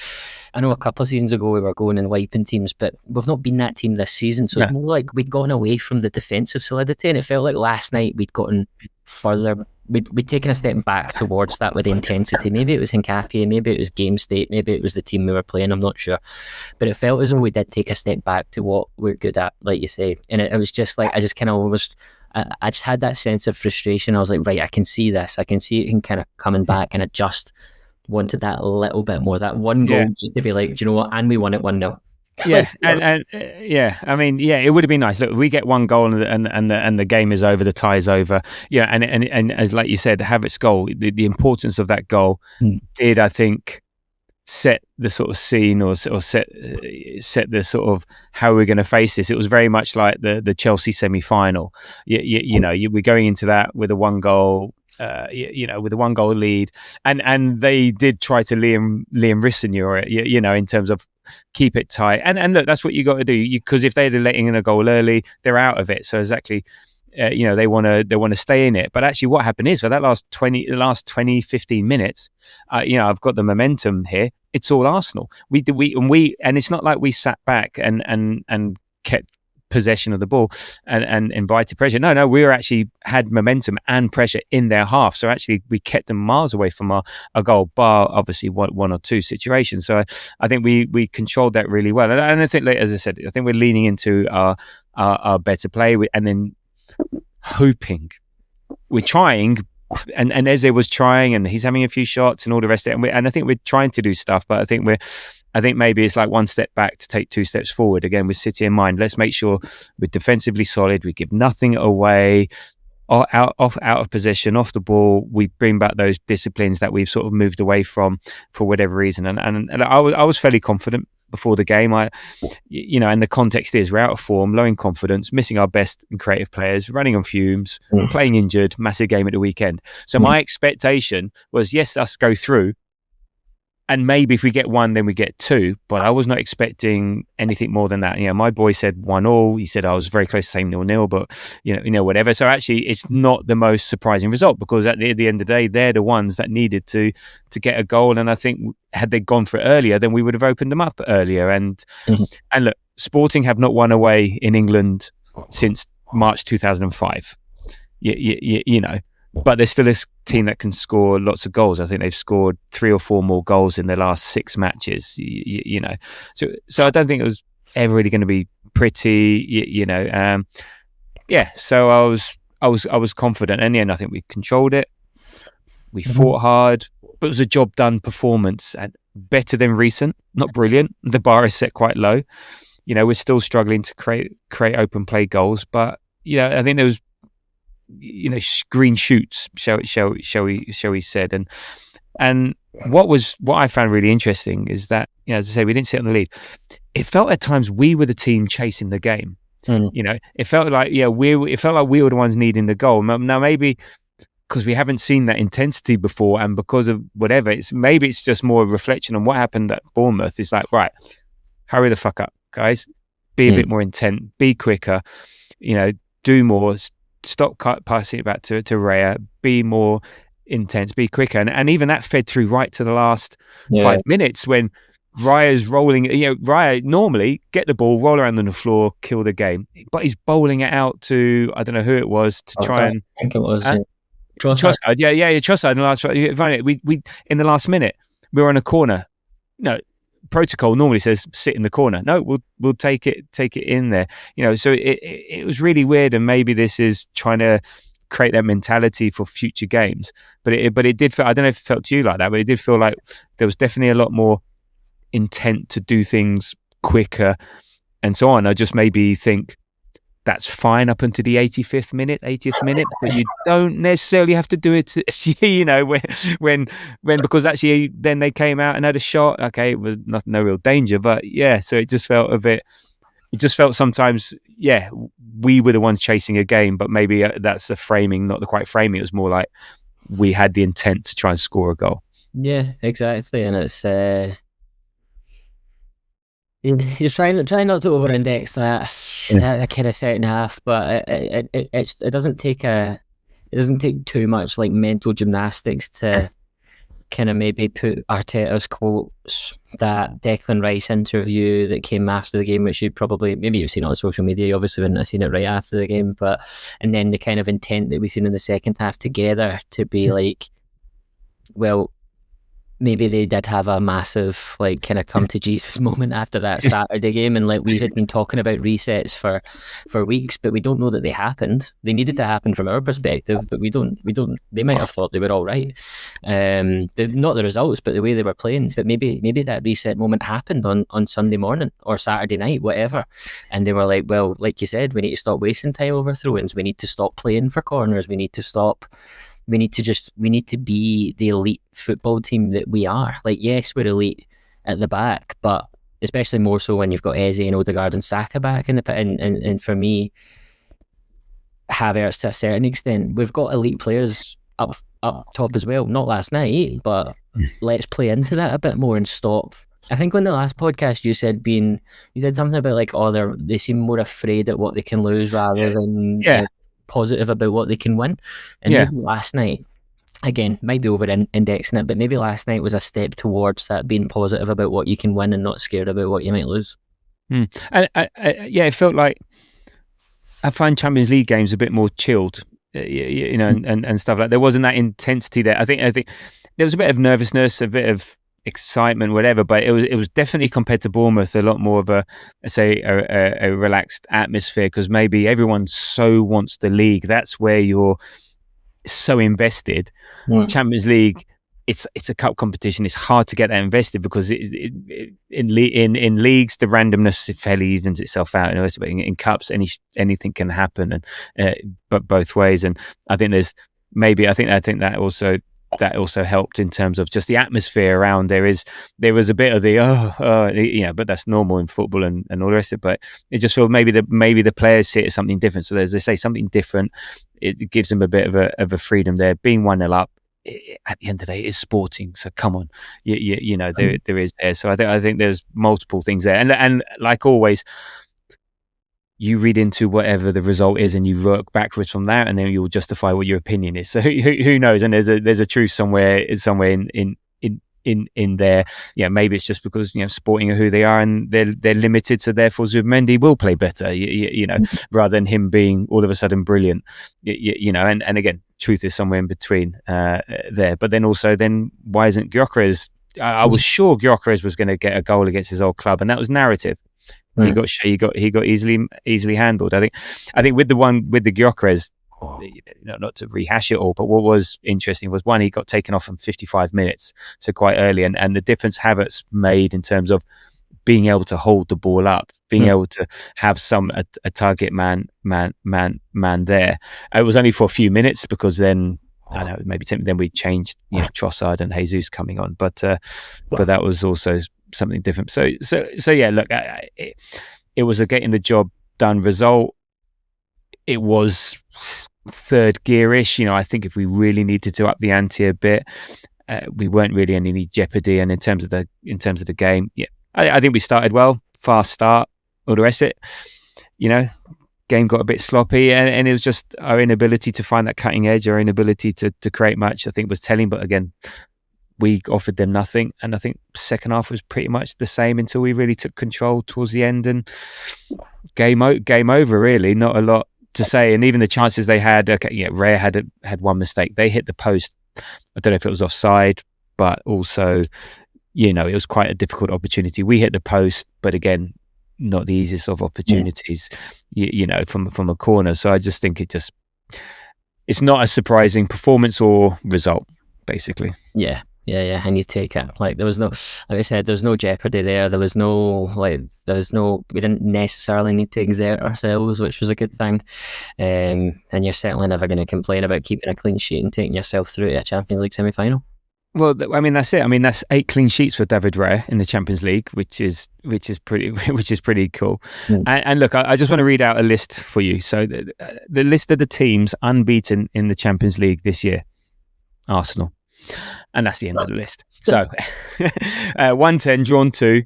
I know a couple of seasons ago we were going and wiping teams, but we've not been that team this season. So it's more like we'd gotten away from the defensive solidity, and it felt like last night we'd gotten further. We'd taken a step back towards that with intensity. Maybe it was Hincapié, maybe it was game state, maybe it was the team we were playing, I'm not sure. But it felt as though we did take a step back to what we're good at, like you say. And it was just like, I just kind of almost, I just had that sense of frustration. I was like, right, I can see this. I can see it kind of coming back, and I just wanted that a little bit more. That one goal just to be like, do you know what? And we won it 1-0. Yeah, and I mean, it would have been nice. Look, we get one goal and the game is over, the tie is over. Yeah, and as like you said, Havertz's goal, the importance of that goal did, I think, set the sort of scene or set the sort of how we're going to face this. It was very much like the Chelsea semi-final. You know, we're going into that with a one goal. With a 1-goal lead, and they did try to Liam Risseneur, you know, in terms of keep it tight. And look, that's what you got to do, because if they're letting in a goal early, they're out of it. So exactly, they want to stay in it. But actually, what happened is for that last 20, 15 minutes, I've got the momentum here. It's all Arsenal. We and it's not like we sat back and kept possession of the ball and invited pressure. No, we were actually had momentum and pressure in their half. So actually we kept them miles away from our goal, bar obviously one or two situations. So I think we controlled that really well. And I think, as I said, I think we're leaning into our better play, and then hoping. We're trying, and Eze was trying, and he's having a few shots and all the rest of it. And I think we're trying to do stuff, but I think maybe it's like one step back to take 2 steps forward. Again, with City in mind, let's make sure we're defensively solid. We give nothing away, out of possession, off the ball. We bring back those disciplines that we've sort of moved away from for whatever reason. And I was fairly confident before the game. And the context is we're out of form, low in confidence, missing our best and creative players, running on fumes, playing injured, massive game at the weekend. So my expectation was, yes, us go through. And maybe if we get 1, then we get 2. But I was not expecting anything more than that. My boy said 1-1. He said I was very close to saying 0-0, but whatever. So actually, it's not the most surprising result, because at the end of the day, they're the ones that needed to get a goal. And I think had they gone for it earlier, then we would have opened them up earlier. And look, Sporting have not won away in England since March 2005. But there's still a team that can score lots of goals. I think they've scored 3 or 4 more goals in their last 6 matches. So I don't think it was ever really going to be pretty. So I I was confident. And in the end, I think we controlled it. We fought hard, but it was a job done performance, and better than recent. Not brilliant. The bar is set quite low. We're still struggling to create open play goals, but I think there was green shoots, shall we said, and what I found really interesting is that as I say, we didn't sit on the lead. It felt at times we were the team chasing the game. It felt like we were the ones needing the goal. Now maybe because we haven't seen that intensity before, and because of whatever, it's just more a reflection on what happened at Bournemouth. It's like, right, hurry the fuck up, guys. Be a bit more intent. Be quicker. Do more. Stop passing it back to Raya. Be more intense. Be quicker. And even that fed through right to the last 5 minutes when Raya's rolling. Raya normally get the ball, roll around on the floor, kill the game, but he's bowling it out to, I don't know who it was, to try and. I think it was. Trossard. Trossard. We in the last minute we were on a corner. No, protocol normally says sit in the corner. No, we'll take it in there. So it was really weird, and maybe this is trying to create that mentality for future games. But it did feel, I don't know if it felt to you like that, but it did feel like there was definitely a lot more intent to do things quicker and so on. I just maybe think that's fine up until the 80th minute, but you don't necessarily have to do it, when because actually then they came out and had a shot. Okay, it was no real danger, but so it just felt sometimes, we were the ones chasing a game, but maybe that's the framing, not the quite framing. It was more like we had the intent to try and score a goal. Yeah, exactly. And it's, you're trying not to over-index that kind of second half, but it doesn't take too much like mental gymnastics to kind of maybe put Arteta's quotes, that Declan Rice interview that came after the game, which maybe you've seen it on social media. You obviously wouldn't have seen it right after the game, and then the kind of intent that we've seen in the second half together to be like, well, maybe they did have a massive like kind of come to Jesus moment after that Saturday game, and like we had been talking about resets for weeks, but we don't know that they happened. They needed to happen from our perspective, but we don't. They might have thought they were all right. Not the results, but the way they were playing. But maybe that reset moment happened on Sunday morning or Saturday night, whatever, and they were like, well, like you said, we need to stop wasting time over throw-ins. We need to stop playing for corners. We need to be the elite football team that we are. Like, yes, we're elite at the back, but especially more so when you've got Eze and Odegaard and Saka back in the pit. And for me, Havertz to a certain extent, we've got elite players up top as well. Not last night, but let's play into that a bit more and stop. I think on the last podcast you said something about like, they seem more afraid at what they can lose rather than positive about what they can win. And maybe last night, again, might be over indexing it, but maybe last night was a step towards that, being positive about what you can win and not scared about what you might lose. And it felt like I find Champions League games a bit more chilled, and stuff like. There wasn't that intensity there. I think there was a bit of nervousness, a bit of excitement, whatever, but it was definitely, compared to Bournemouth, a lot more of a relaxed atmosphere, because maybe everyone so wants the league. That's where you're so invested. Champions League, it's a cup competition. It's hard to get that invested because in leagues the randomness fairly evens itself out. But in cups, anything can happen, and but both ways. And I think that also helped in terms of just the atmosphere around. There was a bit of the but that's normal in football and all the rest of it. But it just feels maybe the players see it as something different. So as they say, something different. It gives them a bit of a freedom there. Being 1-0 up, at the end of the day, it is sporting. So come on, there is there. So I think there's multiple things there, and like always, you read into whatever the result is and you work backwards from that, and then you'll justify what your opinion is. So who knows? And there's a truth somewhere in there. Yeah, maybe it's just because Sporting are who they are and they're limited, so therefore Zubimendi will play better. Rather than him being all of a sudden brilliant. And again, truth is somewhere in between there. But then also, why isn't Gyökeres? I was sure Gyökeres was going to get a goal against his old club, and that was narrative. He got easily handled. I think with the Gyökeres, not to rehash it all, but what was interesting was, one, he got taken off from 55 minutes, so quite early, and the difference Havertz made in terms of being able to hold the ball up, being able to have a target man there. It was only for a few minutes, because then I don't know, maybe then we changed, Trossard and Jesus coming on, but that was also something different. So yeah, look, it was a getting the job done result. It was third gear-ish. I think if we really needed to up the ante a bit, we weren't really in any jeopardy. And in terms of the game, yeah, I think we started well, fast start, all the rest of it. Game got a bit sloppy, and it was just our inability to find that cutting edge, our inability to create much, I think, was telling. But again, we offered them nothing, and I think second half was pretty much the same until we really took control towards the end, and game over. Really, not a lot to say. And even the chances they had, Raya had one mistake. They hit the post. I don't know if it was offside, but also, it was quite a difficult opportunity. We hit the post, but again, not the easiest of opportunities, from a corner. So I just think it's not a surprising performance or result, basically. Yeah, and you take it. Like, there was no, like I said, there was no jeopardy there. We didn't necessarily need to exert ourselves, which was a good thing. And you're certainly never going to complain about keeping a clean sheet and taking yourself through to a Champions League semi-final. Well, I mean, that's it. I mean, that's 8 clean sheets for David Raya in the Champions League, which is pretty cool. And look, I just want to read out a list for you. So the list of the teams unbeaten in the Champions League this year: Arsenal, and that's the end of the list. So 1-10, drawn 2.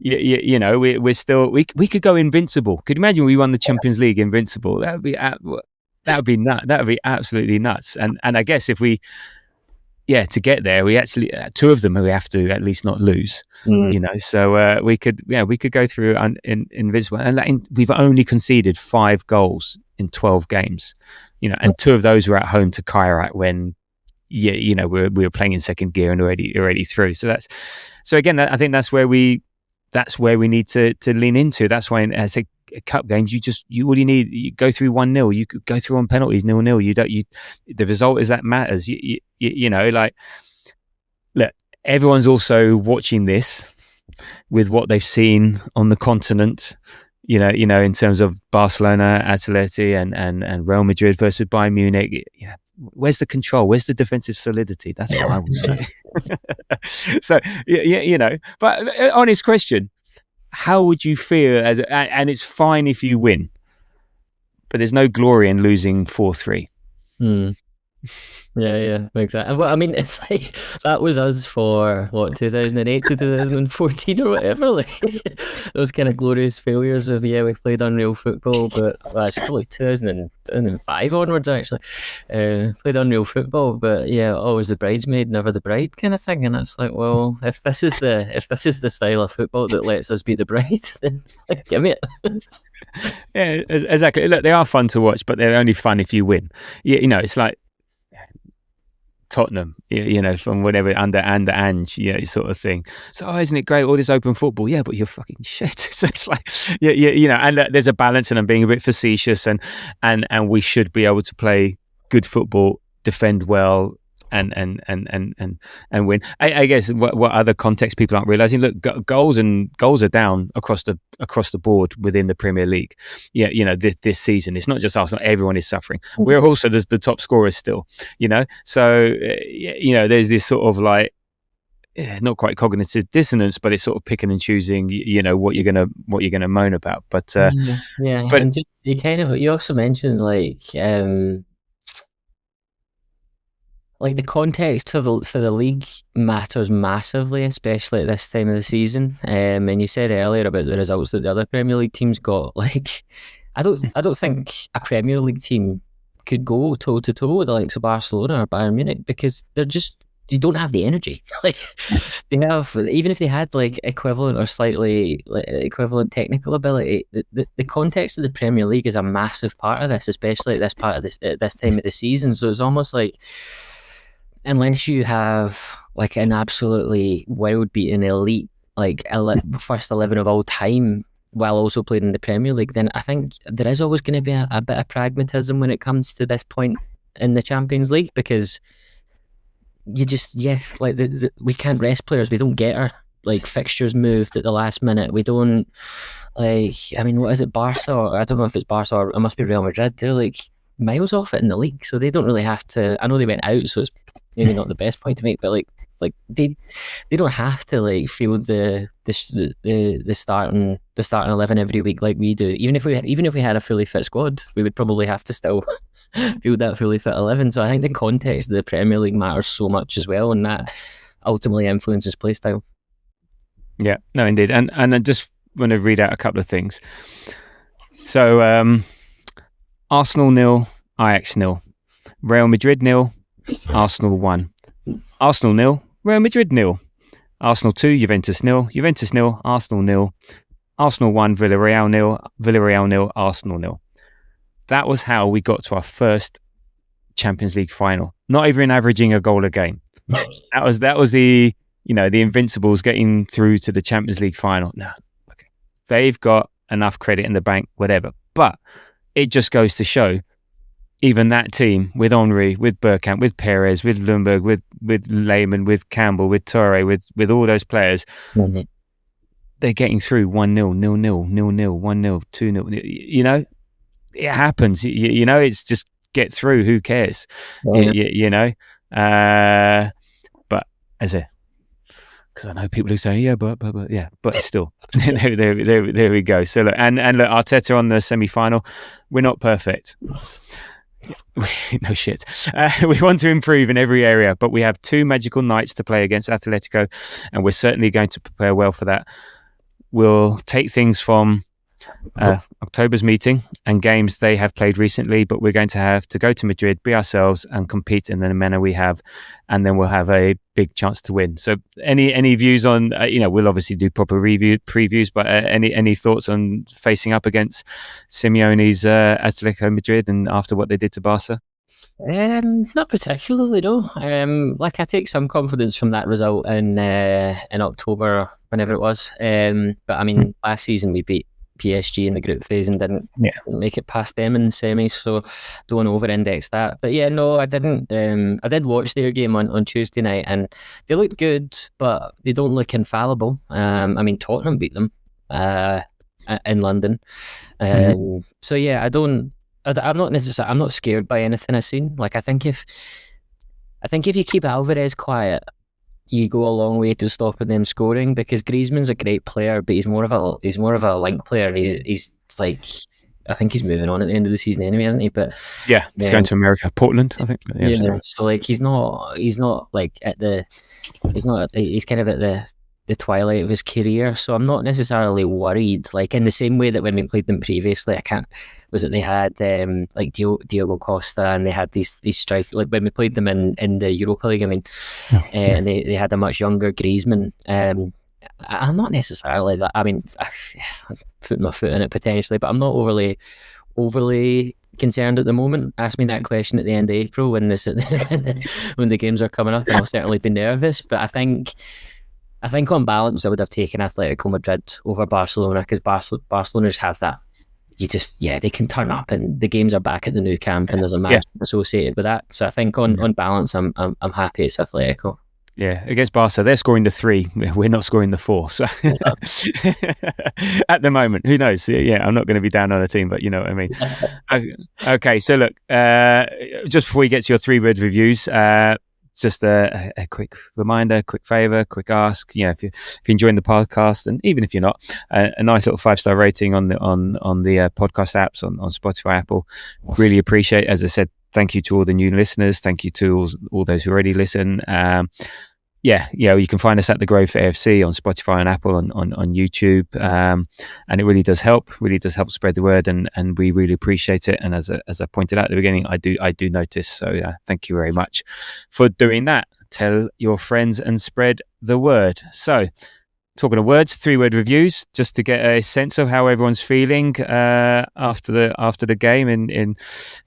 We're still we could go invincible. Could you imagine we won the Champions League invincible? That would be nuts. That would be absolutely nuts. And I guess if we. Yeah, to get there, we actually 2 of them we have to at least not lose. So we could go through invincible, and we've only conceded 5 goals in 12 games. And 2 of those were at home to Kairat when we were playing in second gear and already through. So again, I think that's where we need to lean into. That's why I think cup games, all you need, you go through 1-0, you could go through on penalties 0-0. The result is that matters. Like, look, everyone's also watching this with what they've seen on the continent. In terms of Barcelona, Atleti, and Real Madrid versus Bayern Munich. Where's the control? Where's the defensive solidity? That's what I want to know. So but honest question. How would you feel and it's fine if you win, but there's no glory in losing 4-3. Yeah, exactly. Well, I mean, it's like that was us for 2008 to 2014 or whatever. Like those kind of glorious failures of we played unreal football, but it's probably 2005 onwards actually. Played unreal football, but always the bridesmaid, never the bride kind of thing. And it's like, well, if this is the style of football that lets us be the bride, then give me it. Yeah, exactly. Look, they are fun to watch, but they're only fun if you win. It's like Tottenham, from whatever under Ange, sort of thing. So, isn't it great, all this open football? Yeah, but you're fucking shit. So it's like, and there's a balance, and I'm being a bit facetious, and we should be able to play good football, defend well, and win. I guess what other context people aren't realizing. Look, goals are down across the board within the Premier League. This season it's not just Arsenal. Everyone is suffering. We're also the top scorers still. So there's this sort of like not quite cognitive dissonance, but it's sort of picking and choosing. What you're gonna moan about. But but and just, you also mentioned like the context for the league matters massively, especially at this time of the season. And you said earlier about the results that the other Premier League teams got. Like, I don't think a Premier League team could go toe to toe with the likes of Barcelona or Bayern Munich, because they don't have the energy. Like they have, even if they had like equivalent or slightly equivalent technical ability, the context of the Premier League is a massive part of this, especially at this part of this time of the season. So it's almost like, unless you have like an absolutely world-beating elite, like first 11 of all time while also playing in the Premier League, then I think there is always going to be a bit of pragmatism when it comes to this point in the Champions League, because you just, like we can't rest players. We don't get our like fixtures moved at the last minute. We don't, like, I mean, what is it, Barca? Or, I don't know if it's Barca or it must be Real Madrid. They're like miles off it in the league, so they don't really have to. I know they went out, so it's maybe not the best point to make, but like they don't have to like field the starting 11 every week like we do. Even if we had a fully fit squad, we would probably have to still field that fully fit 11. So I think the context of the Premier League matters so much as well, and that ultimately influences play style. Yeah, no, indeed. And I just want to read out a couple of things. So Arsenal 0, Ajax 0, Real Madrid 0, Arsenal 1, Arsenal 0, Real Madrid 0, Arsenal 2, Juventus 0, Juventus 0, Arsenal 0, Arsenal 1, Villarreal 0, Villarreal 0, Arsenal 0. That was how we got to our first Champions League final. Not even averaging a goal a game. That was the, you know, the Invincibles getting through to the Champions League final. No, okay, they've got enough credit in the bank, whatever. But it just goes to show, even that team with Henry, with Bergkamp, with Perez, with Lundberg, with Lehmann, with Campbell, with Torre, with all those players, they're getting through 1-0, 0-0, 0-0, 1-0, 2-0. You know, it happens. You know, it's just get through. Who cares? You know. But as a, because I know people who say, yeah, but still, there we go. So look, and look, Arteta on the semi-final. We're not perfect. No shit. We want to improve in every area, but we have 2 magical nights to play against Atletico, and we're certainly going to prepare well for that. We'll take things from October's meeting and games they have played recently, but we're going to have to go to Madrid, be ourselves, and compete in the manner we have, and then we'll have a big chance to win. So, any views on? We'll obviously do proper previews, but any thoughts on facing up against Simeone's Atletico Madrid and after what they did to Barca? Not particularly, no. Like, I take some confidence from that result in October, whenever it was. But I mean, last season we beat PSG in the group phase and didn't make it past them in the semis, so don't over-index that. But yeah, no, I didn't. I did watch their game on Tuesday night, and they looked good, but they don't look infallible. I mean, Tottenham beat them in London. So yeah, I'm not scared by anything I've seen. Like, I think if you keep Alvarez quiet, you go a long way to stopping them scoring, because Griezmann's a great player, but he's more of a link player, and he's like, I think he's moving on at the end of the season anyway, isn't he? But yeah, he's going to America, Portland, I think. Yeah, so like he's not like he's kind of at the twilight of his career, so I'm not necessarily worried. Like, in the same way that when we played them previously, they had like Diogo Costa, and they had these strike, like when we played them in the Europa League, I mean, and they had a much younger Griezmann. I'm not necessarily that. I mean, I'm putting my foot in it potentially, but I'm not overly concerned at the moment. Ask me that question at the end of April when the games are coming up, and I'll certainly be nervous. But I think on balance, I would have taken Atletico Madrid over Barcelona, because Barcelona just have that. They can turn up, and the games are back at the new camp, and there's a match associated with that. So I think on balance, I'm happy it's Atletico. Yeah, against Barca, they're scoring the 3. We're not scoring the 4. So at the moment, who knows? Yeah, I'm not going to be down on a team, but you know what I mean. Okay, so look, just before we get to your 3-word reviews, just a quick reminder, quick favour, quick ask. You know, if you're enjoying the podcast, and even if you're not, a nice little 5-star rating on the podcast apps on Spotify, Apple. Really appreciate. As I said, thank you to all the new listeners. Thank you to all those who already listen. You can find us at The Grove AFC on Spotify and Apple on YouTube, and it really does help spread the word, and we really appreciate it. And as I pointed out at the beginning, I do notice. So thank you very much for doing that. Tell your friends and spread the word. So, talking of words, 3-word reviews, just to get a sense of how everyone's feeling after the game in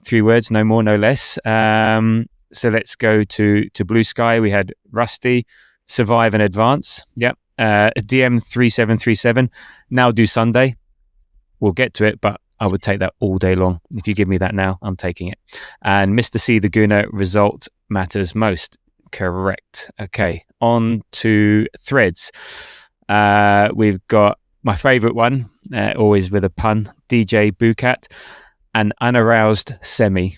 3 words, no more, no less. So let's go to Blue Sky. We had Rusty, survive and advance. Yep. DM 3737. Now do Sunday. we'll get to it, but I would take that all day long. If you give me that now, I'm taking it. And Mr. C, the Guna, result matters most. Correct. Okay, on to threads. We've got my favourite one, always with a pun, DJ Bukat, an unaroused semi.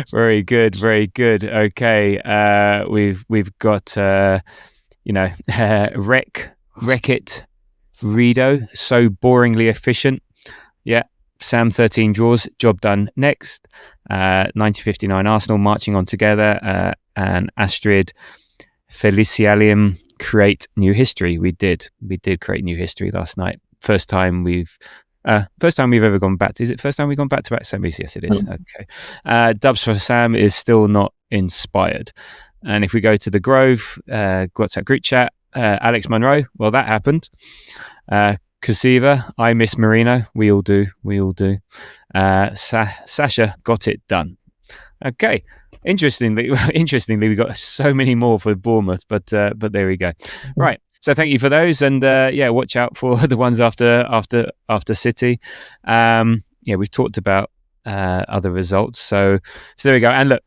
Very good, very good. Okay, we've got Wreck-It Rido, so boringly efficient. Yeah, Sam 13 draws, job done. Next, 1959 Arsenal marching on together, and Astrid Felicialium create new history. We did create new history last night. First time we've ever gone back to. Is it first time we've gone back to back semis? Yes, it is. Okay. Dubs for Sam is still not inspired. And if we go to the Grove, WhatsApp group chat, Alex Monroe, well, that happened. Kasiva, I miss Marino. We all do. Sasha got it done. Okay. Interestingly, we got so many more for Bournemouth, but there we go. Right. So thank you for those, and watch out for the ones after City. We've talked about other results, so there we go. And look,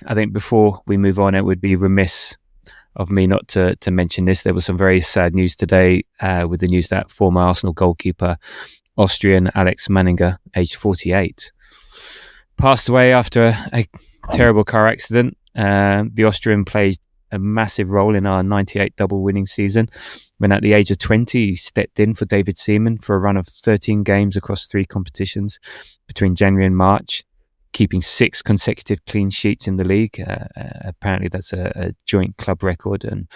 I think before we move on, it would be remiss of me not to mention this. There was some very sad news today with the news that former Arsenal goalkeeper, Austrian Alex Manninger, aged 48, passed away after a terrible car accident. The Austrian played a massive role in our 98 double winning season, when at the age of 20 he stepped in for David Seaman for a run of 13 games across 3 competitions between January and March, keeping 6 consecutive clean sheets in the league. Apparently that's a joint club record, and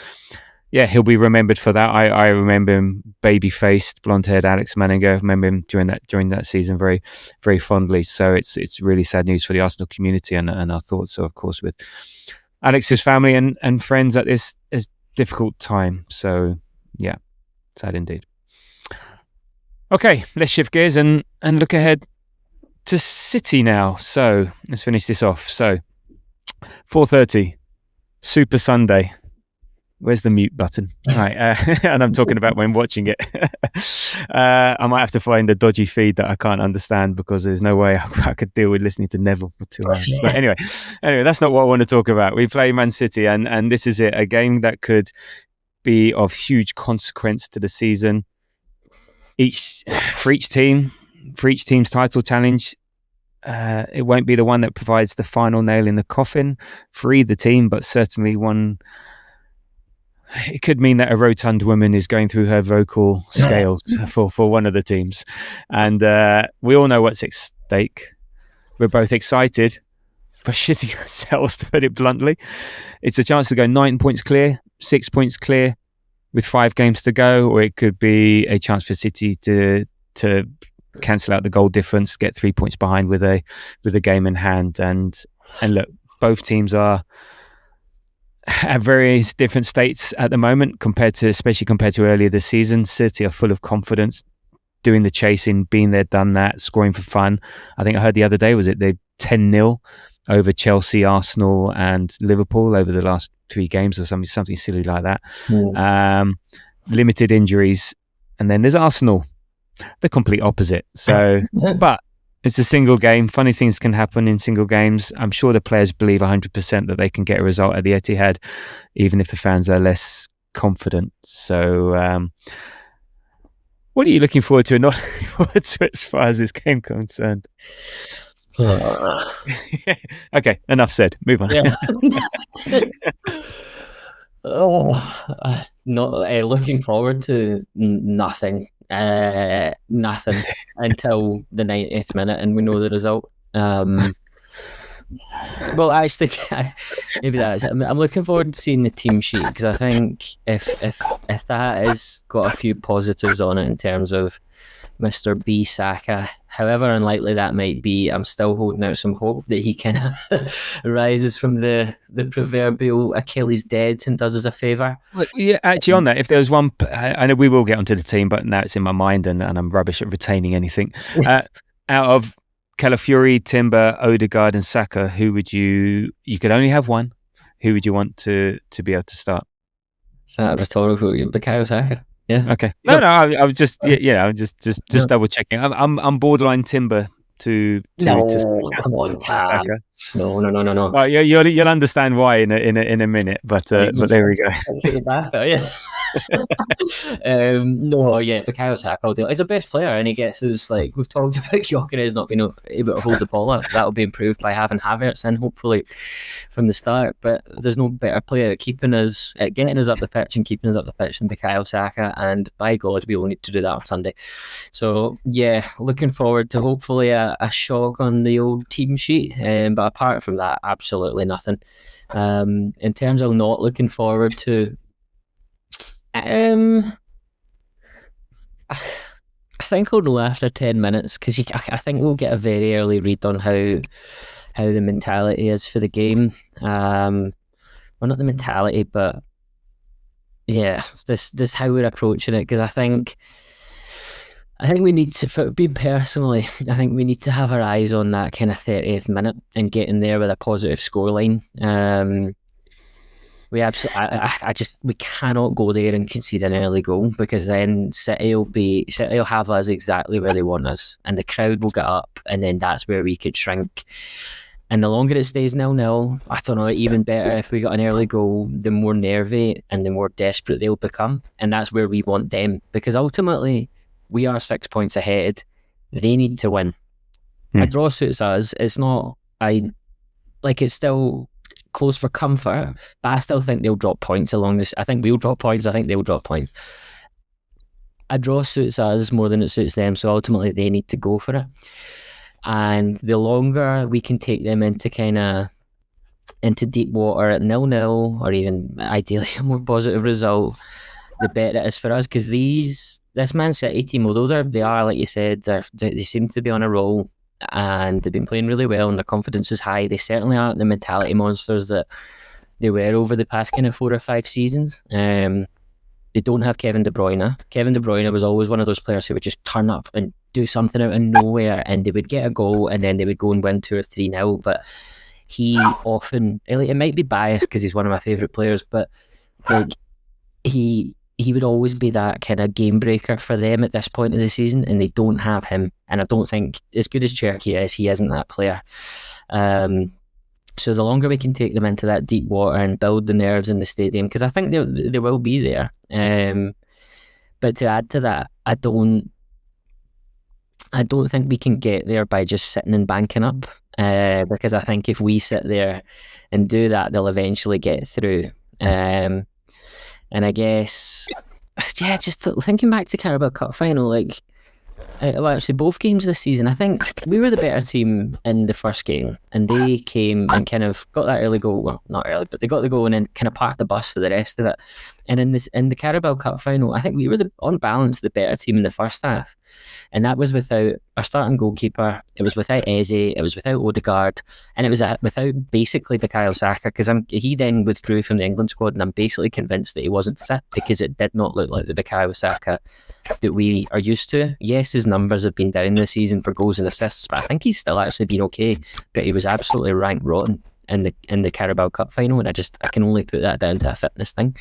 yeah, he'll be remembered for that. I remember him, baby-faced, blonde-haired Alex Manninger. I remember him during that season very, very fondly. So it's really sad news for the Arsenal community, and our thoughts are, of course, with Alex's family and friends at this difficult time. So yeah, sad indeed. Okay, let's shift gears and look ahead to City now. So let's finish this off. So 4:30, Super Sunday. Where's the mute button? Right, and I'm talking about when watching it. I might have to find a dodgy feed that I can't understand, because there's no way I could deal with listening to Neville for 2 hours. But anyway, that's not what I want to talk about. We play Man City, and this is it, a game that could be of huge consequence to the season. For each team's title challenge. It won't be the one that provides the final nail in the coffin for either team, but certainly one. It could mean that a rotund woman is going through her vocal scales for one of the teams. And we all know what's at stake. We're both excited, but shitting ourselves, to put it bluntly. It's a chance to go 9 points clear, 6 points clear with 5 games to go, or it could be a chance for City to cancel out the goal difference, get 3 points behind with a game in hand. And look, both teams are at various different states at the moment, especially compared to earlier this season. City are full of confidence, doing the chasing, being there, done that, scoring for fun. I think I heard the other day, was it they 10-0 over Chelsea, Arsenal and Liverpool over the last 3 games or something silly like that. Limited injuries. And then there's Arsenal, the complete opposite. So, but it's a single game. Funny things can happen in single games. I'm sure the players believe 100% that they can get a result at the Etihad, even if the fans are less confident. So, what are you looking forward to and not looking forward to as far as this game concerned? Okay, enough said. Move on. Yeah. Looking forward to nothing. Nothing until the 90th minute and we know the result. Well, actually, maybe that is it. I'm looking forward to seeing the team sheet, because I think if that has got a few positives on it in terms of Mr. B Saka, however unlikely that might be, I'm still holding out some hope that he kind of rises from the proverbial Achilles dead and does us a favour. Yeah, actually on that, if there was one, I know we will get onto the team, but now it's in my mind and I'm rubbish at retaining anything. Out of Calafiori, Timber, Odegaard and Saka, who would you could only have one, who would you want to be able to start? Is that rhetorical? Bukayo Saka. Yeah. Okay. So- I was just I'm just double checking. I'm borderline timber to No, Saka. come on, Tam. Saka. No. Well, you'll understand why in a minute, but there we go. At the back, yeah. No, yeah, Bukayo Saka, he's a best player, and he gets his, like we've talked about, Gyökeres not being able to hold the ball up. That'll be improved by having Havertz in, hopefully, from the start. But there's no better player at getting us up the pitch and keeping us up the pitch than Bukayo Saka, and by God, we will need to do that on Sunday. So yeah, looking forward to hopefully a shock on the old team sheet. But apart from that, absolutely nothing. In terms of not looking forward to, I think I'll know after 10 minutes, because I think we'll get a very early read on how the mentality is for the game. Well, not the mentality, but yeah, this how we're approaching it. Because I think we need to, being personally, I think we need to have our eyes on that kind of 30th minute and getting there with a positive scoreline. We cannot go there and concede an early goal, because then City will have us exactly where they want us, and the crowd will get up, and then that's where we could shrink. And the longer it stays 0-0, I don't know, even better if we got an early goal, the more nervy and the more desperate they'll become, and that's where we want them, because ultimately we are 6 points ahead. They need to win. A draw suits us. It's not. It's still close for comfort, but I still think they'll drop points along this. I think we'll drop points. I think they'll drop points. A draw suits us more than it suits them, so ultimately they need to go for it. And the longer we can take them into deep water at 0-0, or even ideally a more positive result, the better it is for us. Because this Man City team, although they are, like you said, they seem to be on a roll, and they've been playing really well, and their confidence is high. They certainly aren't the mentality monsters that they were over the past kind of 4 or 5 seasons. They don't have Kevin De Bruyne. Kevin De Bruyne was always one of those players who would just turn up and do something out of nowhere, and they would get a goal, and then they would go and win 2 or 3-0. But he often, it might be biased because he's one of my favourite players, but like he would always be that kind of game breaker for them at this point of the season, and they don't have him. And I don't think, as good as Cherky is, he isn't that player. So the longer we can take them into that deep water and build the nerves in the stadium, because I think they will be there. But to add to that, I don't think we can get there by just sitting and banking up. Because I think if we sit there and do that, they'll eventually get through. And I guess, yeah, just thinking back to Carabao Cup final, actually both games this season, I think we were the better team in the first game, and they came and kind of got that early goal. Well, not early, but they got the goal and then kind of parked the bus for the rest of it. And in the Carabao Cup final, I think we were on balance the better team in the first half, and that was without our starting goalkeeper. It was without Eze. It was without Odegaard, and it was without basically Bukayo Saka, because he then withdrew from the England squad, and I'm basically convinced that he wasn't fit, because it did not look like the Bukayo Saka that we are used to. Yes, his numbers have been down this season for goals and assists, but I think he's still actually been okay. But he was absolutely ranked rotten in the Carabao Cup final, and I can only put that down to a fitness thing.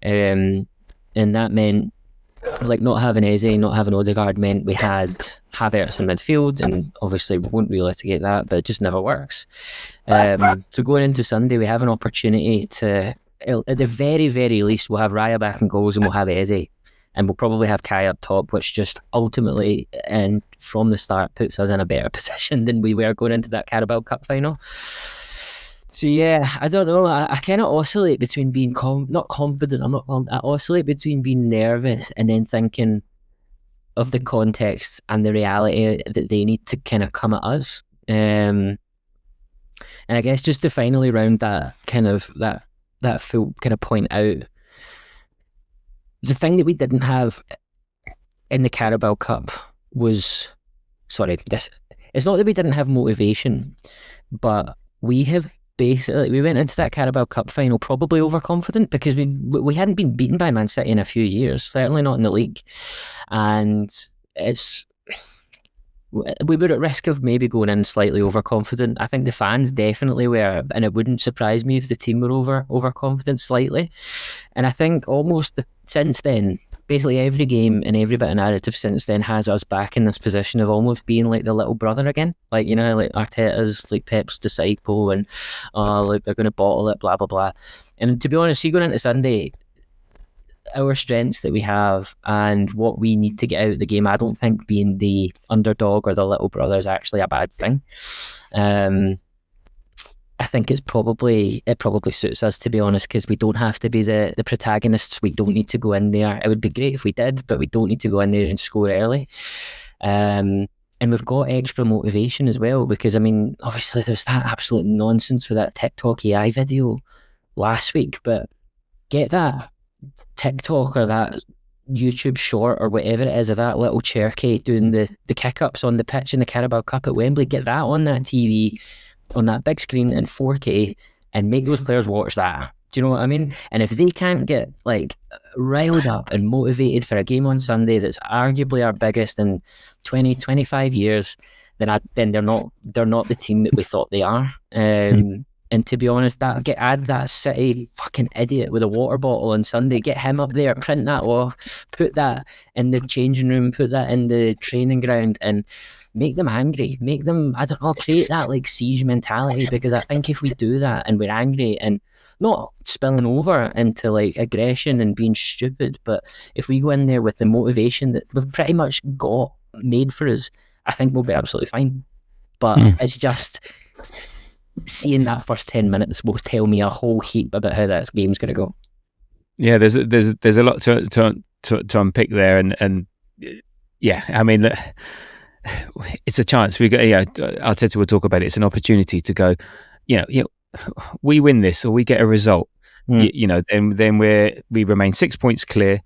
And that meant, not having Eze, not having Odegaard, meant we had Havertz in midfield, and obviously we won't relitigate that, but it just never works. So going into Sunday, we have an opportunity to, at the very, very least, we'll have Raya back in goals, and we'll have Eze. And we'll probably have Kai up top, which just ultimately, and from the start, puts us in a better position than we were going into that Carabao Cup final. So yeah, I don't know. I kind of oscillate between being not confident. I oscillate between being nervous and then thinking of the context and the reality that they need to kind of come at us. And I guess just to finally round that kind of that full kind of point out, the thing that we didn't have in the Carabao Cup was, it's not that we didn't have motivation, but we went into that Carabao Cup final probably overconfident, because we hadn't been beaten by Man City in a few years, certainly not in the league. And we were at risk of maybe going in slightly overconfident. I think the fans definitely were, and it wouldn't surprise me if the team were overconfident slightly. And I think almost since then, basically every game and every bit of narrative since then has us back in this position of almost being like the little brother again. Like, you know, like Arteta's like Pep's disciple, and like they're going to bottle it, blah blah blah. And to be honest, see, going into Sunday, our strengths that we have and what we need to get out of the game, I don't think being the underdog or the little brother is actually a bad thing. I think it probably suits us, to be honest, because we don't have to be the protagonists. We don't need to go in there. It would be great if we did, but we don't need to go in there and score early. And we've got extra motivation as well, because I mean, obviously there's that absolute nonsense with that TikTok AI video last week, but get that TikTok or that YouTube short or whatever it is of that little Cherokee doing the kick-ups on the pitch in the Carabao Cup at Wembley. Get that on that TV, on that big screen in 4K, and make those players watch that. Do you know what I mean? And if they can't get like riled up and motivated for a game on Sunday that's arguably our biggest in 20-25 years, then they're not the team that we thought they are. And to be honest, add that City fucking idiot with a water bottle on Sunday, get him up there, print that off, put that in the changing room, put that in the training ground, and make them angry. Make them, I don't know, create that like siege mentality, because I think if we do that and we're angry and not spilling over into like aggression and being stupid, but if we go in there with the motivation that we've pretty much got made for us, I think we'll be absolutely fine. But it's just seeing that first 10 minutes will tell me a whole heap about how that game's going to go. Yeah, there's a lot to unpick there, and yeah, I mean, it's a chance. We got, Arteta will talk about it. It's an opportunity to go, you know, we win this or we get a result, then we remain 6 points clear,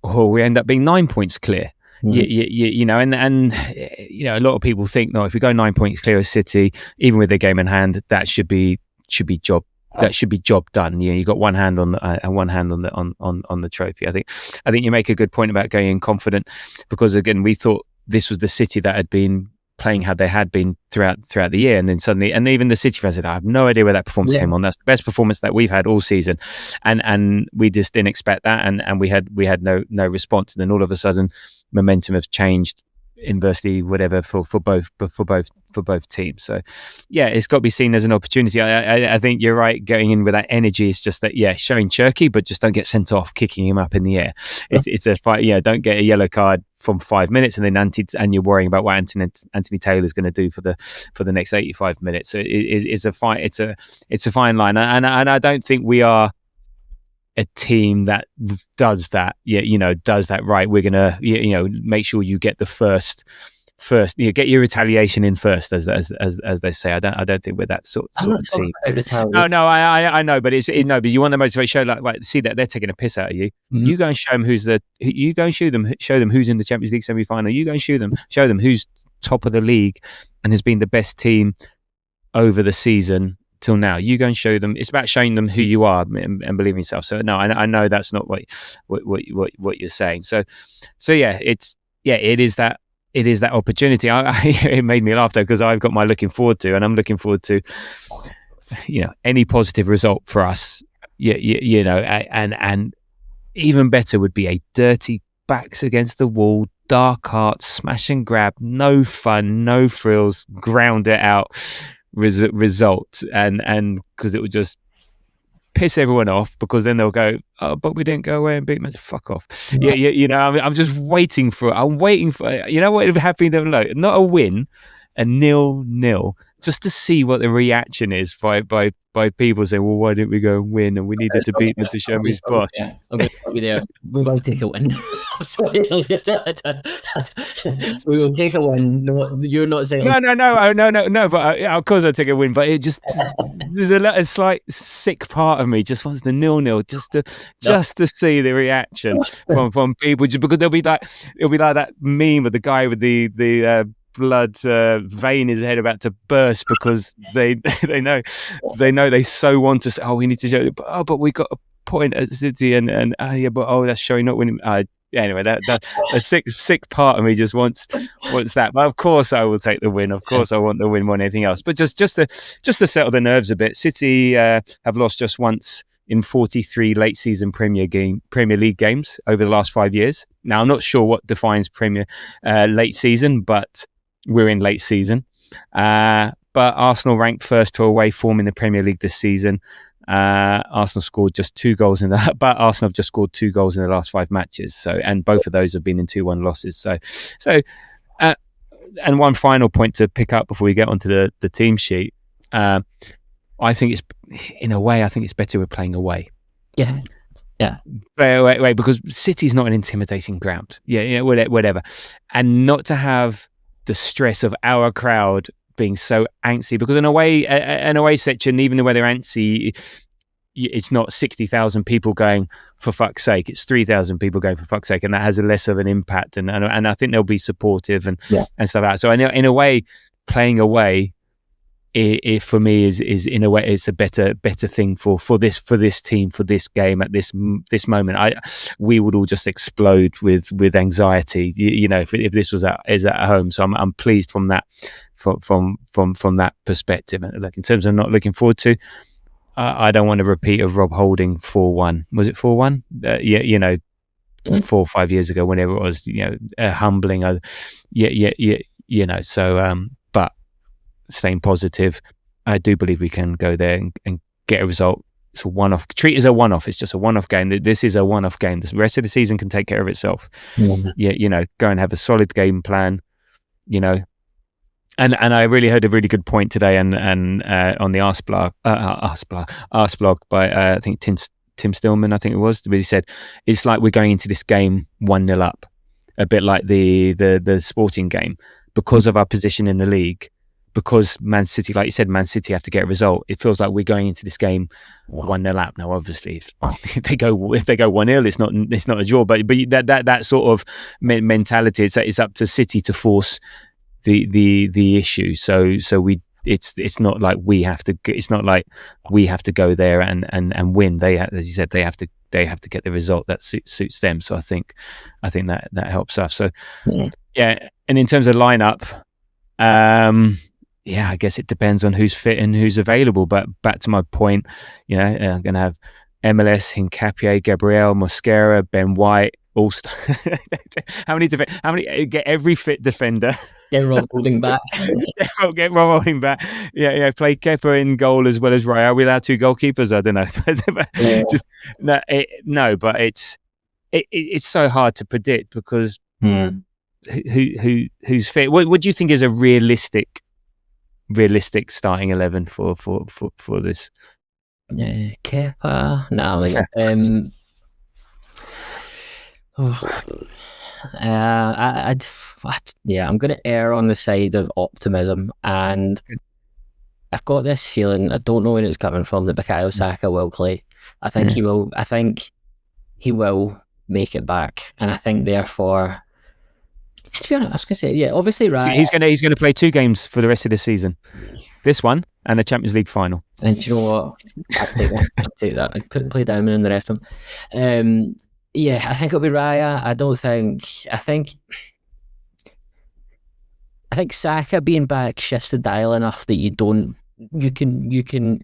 or we end up being 9 points clear. You know, and a lot of people think, no, if we go 9 points clear of City, even with the game in hand, that should be job done. You got one hand on the trophy. I think you make a good point about going in confident, because again, we thought this was the City that had been playing how they had been throughout the year, and then suddenly, and even the City fans said, I have no idea where that performance came on. That's the best performance that we've had all season, and we just didn't expect that, and we had no response, and then all of a sudden momentum has changed inversely, whatever, for both teams. So yeah, it's got to be seen as an opportunity. I think you're right, going in with that energy. It's just that, showing Cherokee, but just don't get sent off kicking him up in the air. It's a fight. Don't get a yellow card from 5 minutes and then you're worrying about what Anthony Taylor's going to do for the next 85 minutes. So it's a fight. It's a fine line, and I don't think we are a team that does that. Does that right. We're gonna make sure you get the first, get your retaliation in first, as they say. I don't think we're that sort of team. No, I know, but but you want the motivation. Like see that they're taking a piss out of you. Mm-hmm. You go and show them you go and show them who's in the Champions League semi-final. You go and show them who's top of the league and has been the best team over the season till now. You go and show them. It's about showing them who you are and believe in yourself. So no, I know that's not what you're saying. So yeah, it is that opportunity. It made me laugh though, because I've got my looking forward to, and I'm looking forward to, any positive result for us. And even better would be a dirty, backs against the wall, dark arts, smash and grab, no fun, no frills, ground it out result, and because it would just piss everyone off, because then they'll go, oh, but we didn't go away and beat them. Fuck off. I'm just waiting for what it would have been, not a win, a 0-0, just to see what the reaction is by people saying, well, why didn't we go and win, and we needed to beat them to show me his boss. Yeah, I'm going to be there. We will take a win. I'm sorry. We will take a win. No, you're not saying no, but of course I'll take a win, but it just there's a slight sick part of me just wants the 0-0 just to see the reaction from people, just because it'll be like that meme of the guy with the blood vein in his head about to burst, because they know they so want to say, oh, we need to show, but we got a point at City, and that's showing not winning. anyway, that a sick part of me just wants that. But of course, I will take the win. Of course, I want the win more than anything else. But just to settle the nerves a bit, City have lost just once in 43 late season Premier League games over the last 5 years. Now, I'm not sure what defines late season, but we're in late season. But Arsenal ranked first to away form in the Premier League this season. Arsenal scored just 2 goals in that, but Arsenal have just scored 2 goals in the last 5 matches. So, and both of those have been in 2-1 losses. So, and one final point to pick up before we get onto the team sheet. I think it's better we're playing away. Yeah. Wait, because City's not an intimidating ground. Yeah, whatever. And not to have the stress of our crowd being so angsty, because an away section, even though they're antsy, it's not 60,000 people going for fuck's sake. It's 3,000 people going for fuck's sake, and that has a less of an impact. And I think they'll be supportive and stuff like that. So I know in a way, playing away, it for me is in a way it's a better thing for this team, for this game at this moment. We would all just explode with anxiety, if this was at home. So I'm pleased from that from that perspective. And like in terms of not looking forward to, I don't want a repeat of Rob Holding 4-1. Was it 4-1? 4 or 5 years ago, whenever it was, humbling. So but staying positive, I do believe we can go there and get a result. It's a one-off. Treat it as a one-off. It's just a one-off game. This is a one-off game. The rest of the season can take care of itself. Go and have a solid game plan. And I really heard a really good point today, and on the Arse blog by I think Tim Stillman, I think it was, where he said it's like we're going into this game 1-0 up, a bit like the Sporting game, because of our position in the league. Because Man City, like you said, Man City have to get a result. It feels like we're going into this game 1-0 up. Now, obviously, if they go 1-0, it's not a draw. But that sort of mentality, it's up to City to force the issue. So it's not like we have to. It's not like we have to go there and win. They, as you said, they have to get the result that suits them. So I think that helps us. So yeah, and in terms of lineup, I guess it depends on who's fit and who's available. But back to my point, I'm going to have MLS, Hincapié, Gabriel, Mosquera, Ben White, all how many get every fit defender. Get Rob Holding back. Get Rob Holding back. Yeah. Play Kepa in goal as well as Raya. Are we allowed 2 goalkeepers? I don't know. But it's so hard to predict because who's fit. What do you think is a realistic starting 11 for this? Kepa. No, I'm going to err on the side of optimism, and I've got this feeling, I don't know where it's coming from, that Bukayo Saka will play. I think he will. I think he will make it back, and I think therefore, to be honest, I was going to say, obviously, right. He's going to play 2 games for the rest of the season. This one and the Champions League final. And do you know what? I'll take that. I'd play Diamond and the rest of them. I think it'll be Raya. I think Saka being back shifts the dial enough that you can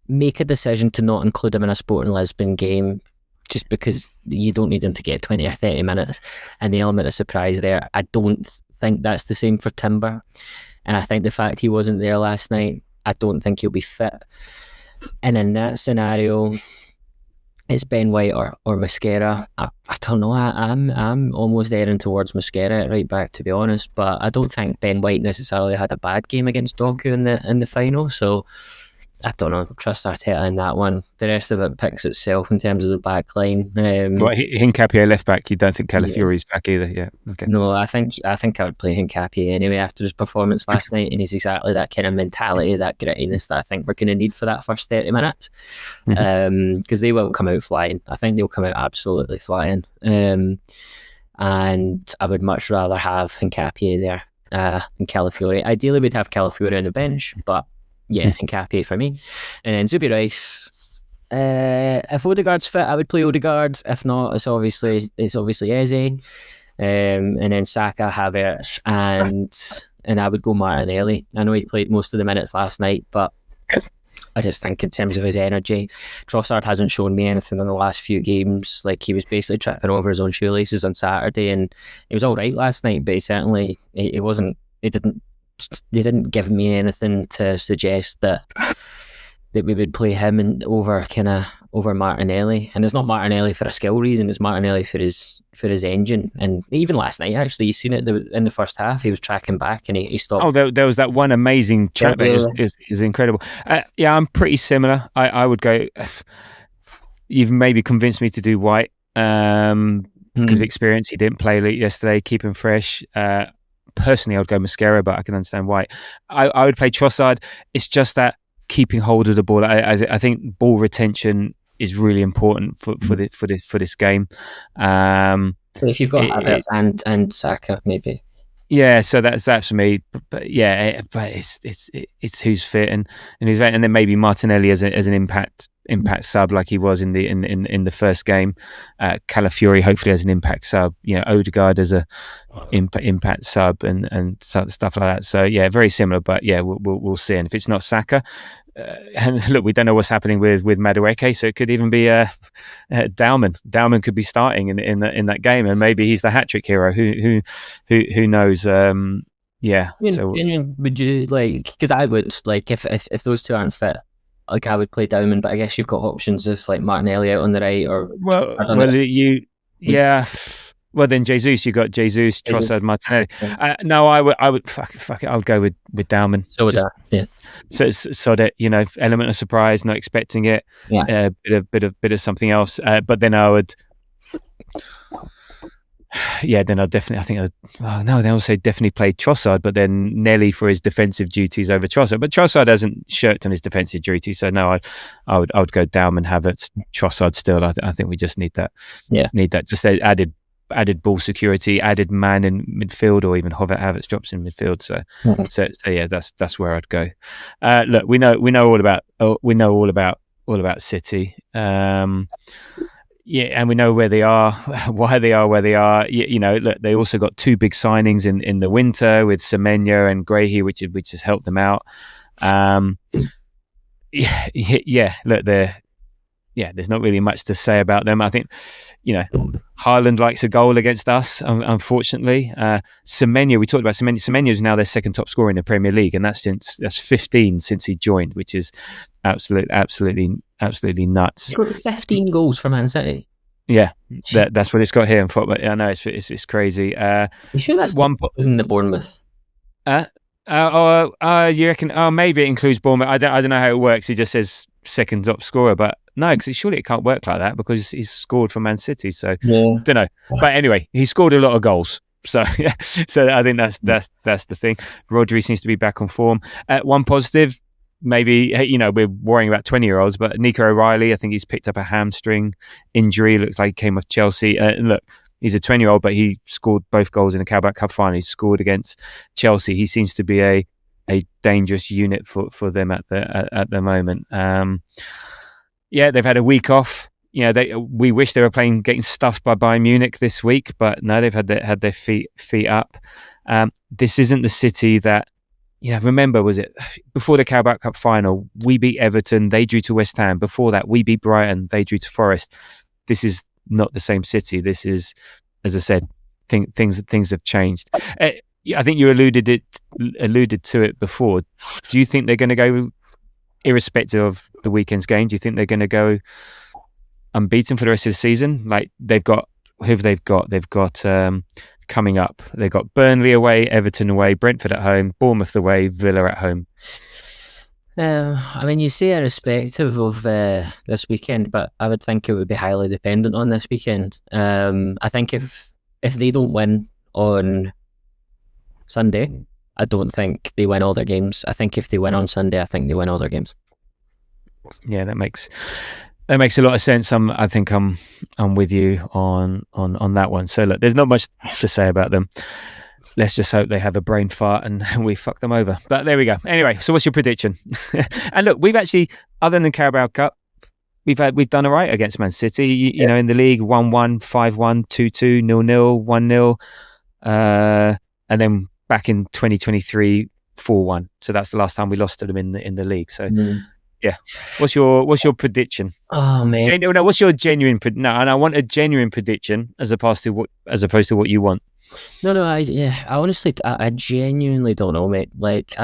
make a decision to not include him in a Sporting Lisbon game just because you don't need him to get 20 or 30 minutes, and the element of surprise there. I don't think that's the same for Timber, and I think the fact he wasn't there last night, I don't think he'll be fit. And in that scenario, it's Ben White or Mosquera. I don't know. I'm almost erring towards Mosquera at right back, to be honest. But I don't think Ben White necessarily had a bad game against Doku in the final. So I don't know. Trust Arteta in that one. The rest of it picks itself in terms of the back line. Hincapié left back. You don't think Calafiori's back either? Yeah. Okay. No, I think I would play Hincapié anyway after his performance last night, and he's exactly that kind of mentality, that grittiness that I think we're going to need for that first 30 minutes. Because they will come out flying. I think they'll come out absolutely flying. And I would much rather have Hincapié there than Calafiori. Ideally, we'd have Calafiori on the bench, but. Yeah, Hincapié for me. And then Zubi Rice, If Odegaard's fit, I would play Odegaard. If not, it's obviously Eze, and then Saka, Havertz, and I would go Martinelli. I know he played most of the minutes last night, but I just think in terms of his energy, Trossard hasn't shown me anything in the last few games. Like, he was basically tripping over his own shoelaces on Saturday, and he was all right last night, but he wasn't. They didn't give me anything to suggest that we would play him over Martinelli. And it's not Martinelli for a skill reason, it's Martinelli for his engine. And even last night, actually, you seen it in the first half, he was tracking back and he stopped. Oh, there was that one amazing chat that is incredible. Yeah, I'm pretty similar. I would go, you've maybe convinced me to do White because of experience. He didn't play late yesterday, keep him fresh. Personally, I would go Mascara, but I can understand White. I would play Trossard. It's just that keeping hold of the ball. I think ball retention is really important for this game. So if you've got Havertz and Saka, maybe. Yeah, so that's for me. But it's who's fit and who's fit, and then maybe Martinelli as an impact sub like he was in the first game. Calafiori hopefully as an impact sub. Odegaard as a impact sub and stuff like that. So yeah, very similar. But yeah, we'll see. And if it's not Saka, and look, we don't know what's happening with Madueke, so it could even be Dauman. Dauman could be starting in that game, and maybe he's the hat-trick hero. Who knows? Yeah. Would you like? Because I would like if those two aren't fit. Like, I would play Dauman, but I guess you've got options of like Martinelli out on the right, or Well, then Jesus, you got Jesus, Trossard, Martinelli. No, I would fuck it. I would go with Dauman. So that element of surprise, not expecting it. Yeah, bit of something else. But then I would. Yeah, then I'll definitely. They also definitely play Trossard, but then Nelly for his defensive duties over Trossard. But Trossard hasn't shirked on his defensive duty, so no, I would go Dauman, Havertz, Trossard. Still, I think we just need that. Yeah, need that. Just added ball security, added man in midfield, or even Havertz drops in midfield. So yeah, that's where I'd go. Look, we know all about City. Yeah, and we know where they are, why they are where they are. Look, they also got two big signings in the winter with Semenyo and Grahy, which has helped them out. Look, there's not really much to say about them. I think, Haaland likes a goal against us, unfortunately. Semenyo, we talked about Semenyo. Semenyo is now their second top scorer in the Premier League, and that's 15 since he joined, which is absolutely nuts. He got 15 goals for Man City. Yeah, that's what it's got here in football. I know it's crazy. You sure that's one in the Bournemouth? You reckon? Oh, maybe it includes Bournemouth. I don't know how it works. He just says second top scorer, but no, because surely it can't work like that because he's scored for Man City. So don't know. But anyway, he scored a lot of goals. So yeah, so I think that's the thing. Rodri seems to be back on form. One positive. Maybe, we're worrying about 20-year-olds, but Nico O'Reilly, I think he's picked up a hamstring injury. Looks like he came off Chelsea. Look, he's a 20-year-old, but he scored both goals in the Carabao Cup final. He scored against Chelsea. He seems to be a dangerous unit for them at the moment. They've had a week off. We wish they were getting stuffed by Bayern Munich this week, but no, they've had their feet up. This isn't the City that. Remember, was it before the Carabao Cup final? We beat Everton, they drew to West Ham. Before that, we beat Brighton, they drew to Forest. This is not the same City. This is, as I said, things have changed. I think you alluded to it before. Do you think they're going to go, irrespective of the weekend's game? Do you think they're going to go unbeaten for the rest of the season? Like they've got coming up. They've got Burnley away, Everton away, Brentford at home, Bournemouth away, Villa at home. You say irrespective of this weekend, but I would think it would be highly dependent on this weekend. I think if they don't win on Sunday, I don't think they win all their games. I think if they win on Sunday, I think they win all their games. Yeah, that makes a lot of sense. I think I'm with you on that one. So look, there's not much to say about them. Let's just hope they have a brain fart and we fuck them over. But there we go. Anyway, so what's your prediction? And look, we've actually, other than the Carabao Cup, we've done all right against Man City. You know, in the league, 1-1, 5-1, 2-2, 0-0, 1-0, and then back in 2023, 4-1. So that's the last time we lost to them in the league. So yeah, what's your prediction? Oh man, No, what's your genuine? And I want a genuine prediction as opposed to what you want. no, I genuinely don't know, mate. Like,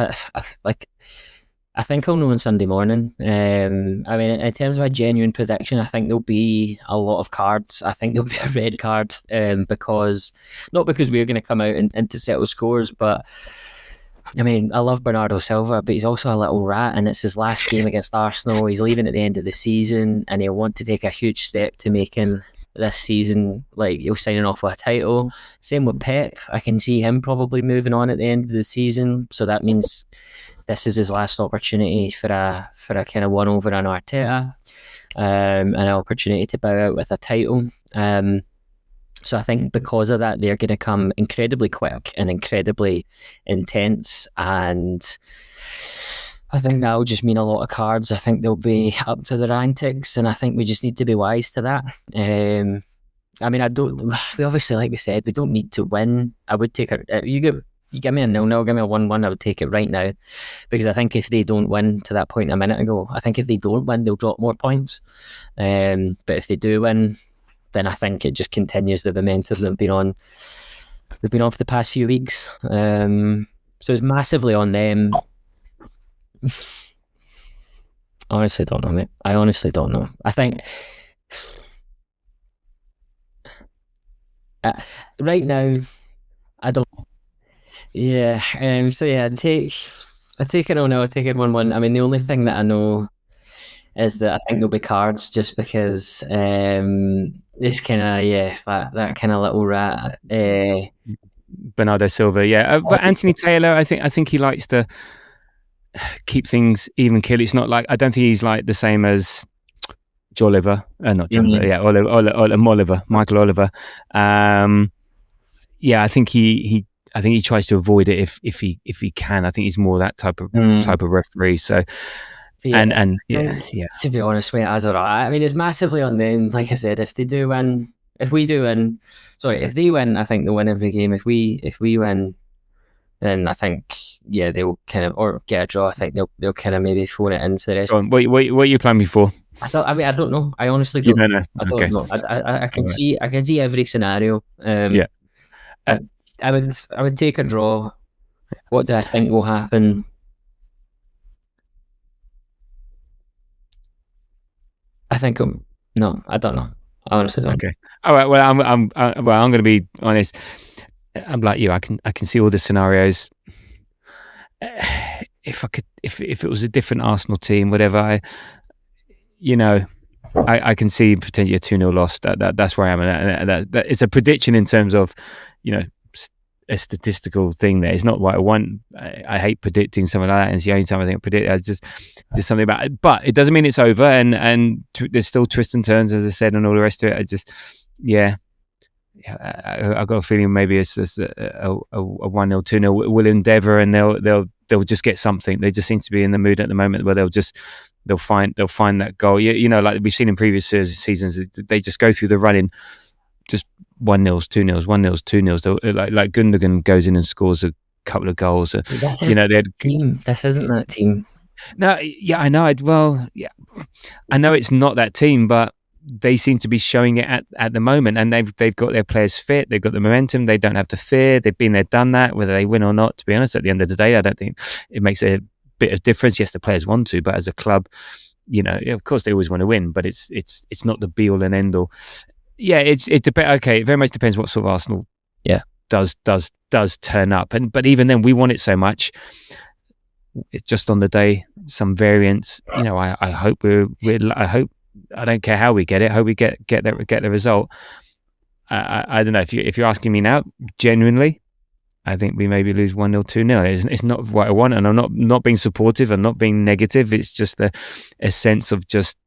I think I'll know on Sunday morning. I mean, in terms of a genuine prediction, I think there'll be a lot of cards. I think there'll be a red card, because not because we're going to come out and to settle scores, but I mean, I love Bernardo Silva, but he's also a little rat, and it's his last game against Arsenal. He's leaving at the end of the season, and he'll want to take a huge step to making this season, like he'll signing off with a title. Same with Pep. I can see him probably moving on at the end of the season, so that means this is his last opportunity for a kind of one over on Arteta, an opportunity to bow out with a title. So I think because of that, they're going to come incredibly quick and incredibly intense, and I think that'll just mean a lot of cards. I think they'll be up to their antics, and I think we just need to be wise to that. I mean, we obviously, like we said, we don't need to win. I would take you give me a 0-0, give me a 1-1, I would take it right now, because I think if they don't win, to that point a minute ago, I think if they don't win, they'll drop more points. But if they do win, then I think it just continues the momentum they've been on for the past few weeks. So it's massively on them. Honestly, don't know, mate. I honestly don't know. I think right now, I don't. Yeah. So yeah, I take it on. I'll take it 1-1. I mean, the only thing that I know is that I think there'll be cards, just because this kind of that kind of little rat. Bernardo Silva, yeah, but Anthony Taylor, I think he likes to keep things even kill. It's not like, I don't think he's like the same as Michael Oliver. Yeah, I think he tries to avoid it if he can. I think he's more that type of referee. So yeah, and to be honest, mate, as I mean, it's massively on them. Like I said, if they win, I think they'll win every game. If we win, then I think they'll kind of, or get a draw. I think they'll kind of maybe phone it in for the rest. What are you planning for? I don't know. I honestly don't. You don't know. I don't know. I can see every scenario. I would take a draw. What do I think will happen? I think no, I don't know. I honestly don't. Okay. All right. Well, I'm going to be honest. I'm like you. I can see all the scenarios. If it was a different Arsenal team, whatever, I can see potentially a 2-0 loss. That's where I am. And that it's a prediction in terms of, a statistical thing there. It's not what I want. I hate predicting something like that, and it's the only time I think I predict. I just something about it, but it doesn't mean it's over. And there's still twists and turns, as I said, and all the rest of it. I've got a feeling maybe it's just a 1-0, 2-0 will endeavour, and they'll just get something. They just seem to be in the mood at the moment where they'll find that goal. Like we've seen in previous seasons, they just go through the running, just 1-0s, 2-0s, 1-0s, 2-0s. Like Gundogan goes in and scores a couple of goals. This isn't that team. No, yeah, I know. I know it's not that team, but they seem to be showing it at the moment, and they've got their players fit. They've got the momentum. They don't have to fear. They've been there, done that. Whether they win or not, to be honest, at the end of the day, I don't think it makes a bit of difference. Yes, the players want to, but as a club, of course they always want to win, but it's not the be all and end all. Yeah, it depends. Okay, it very much depends what sort of Arsenal does turn up, but even then, we want it so much. It's just on the day, some variance. I hope I hope. I don't care how we get it. I hope we get the result. I don't know if you're asking me now, genuinely, I think we maybe lose 1-0, 2-0. It's not what I want, and I'm not being supportive and not being negative. It's just a sense of just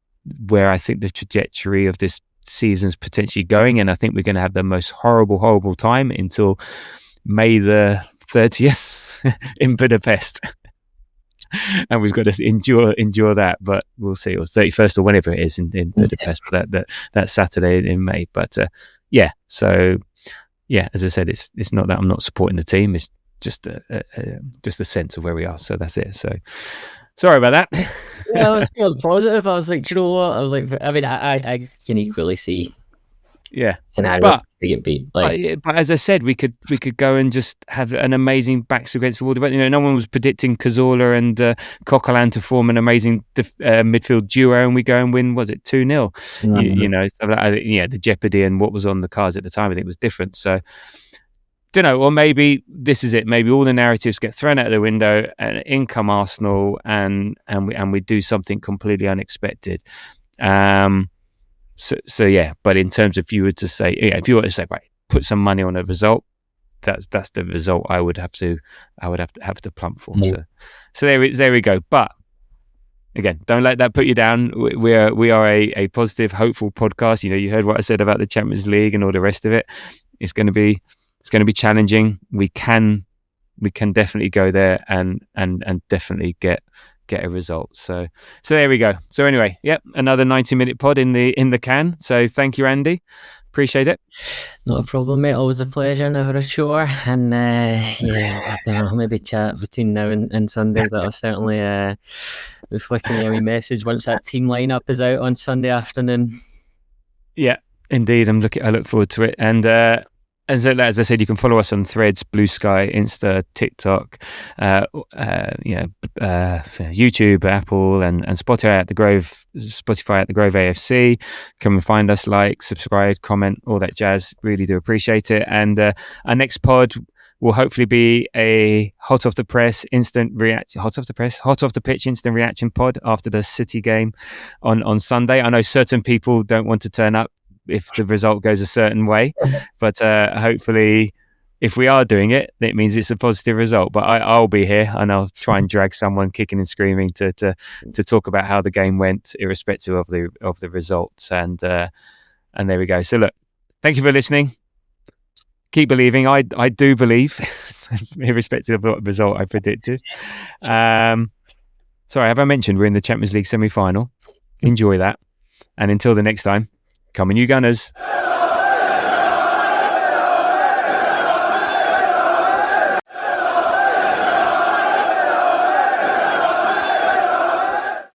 where I think the trajectory of this season's potentially going, and I think we're going to have the most horrible time until May the 30th in Budapest. and we've got to endure that. But we'll see, or 31st or whenever it is in Budapest, but that Saturday in May. But yeah, so yeah, as I said, it's not that I'm not supporting the team. It's just a sense of where we are. So that's it. So sorry about that. Yeah, I was feeling positive. I was like, do you know what? I was like, I mean, I can equally see. Yeah, scenario but to get beat. but as I said, we could go and just have an amazing backs against the wall debate. You know, no one was predicting Cazorla and Coquelin to form an amazing midfield duo, and we go and win. Was it 2-0? You know, so the jeopardy and what was on the cards at the time, I think was different. So, don't know, or maybe this is it. Maybe all the narratives get thrown out the window, and in come Arsenal, and we do something completely unexpected. So yeah, but in terms of if you were to say, right, put some money on a result, that's the result I would have to plump for. Yeah. So there we go. But again, don't let that put you down. We are a positive, hopeful podcast. You know, you heard what I said about the Champions League and all the rest of it. It's going to be challenging. We can definitely go there and definitely get a result. So there we go. So anyway, yep, another 90-minute pod in the can. So thank you, Andy. Appreciate it. Not a problem, mate. Always a pleasure, never a chore. And yeah, I don't know, maybe chat between now and Sunday, but I'll certainly be flicking you a wee message once that team lineup is out on Sunday afternoon. Yeah, indeed. I look forward to it. And as I said, you can follow us on Threads, Blue Sky, Insta, TikTok, YouTube, Apple, and Spotify at the Grove AFC. Come and find us, like, subscribe, comment, all that jazz. Really do appreciate it. And our next pod will hopefully be a hot off the pitch instant reaction pod after the City game on Sunday. I know certain people don't want to turn up if the result goes a certain way, but hopefully if we are doing it, it means it's a positive result. But I'll be here, and I'll try and drag someone kicking and screaming to talk about how the game went, irrespective of the results. And there we go. So look, thank you for listening. Keep believing. I do believe, irrespective of what result I predicted. Sorry, have I mentioned we're in the Champions League semi-final? Enjoy that, and until the next time, come on, you Gunners.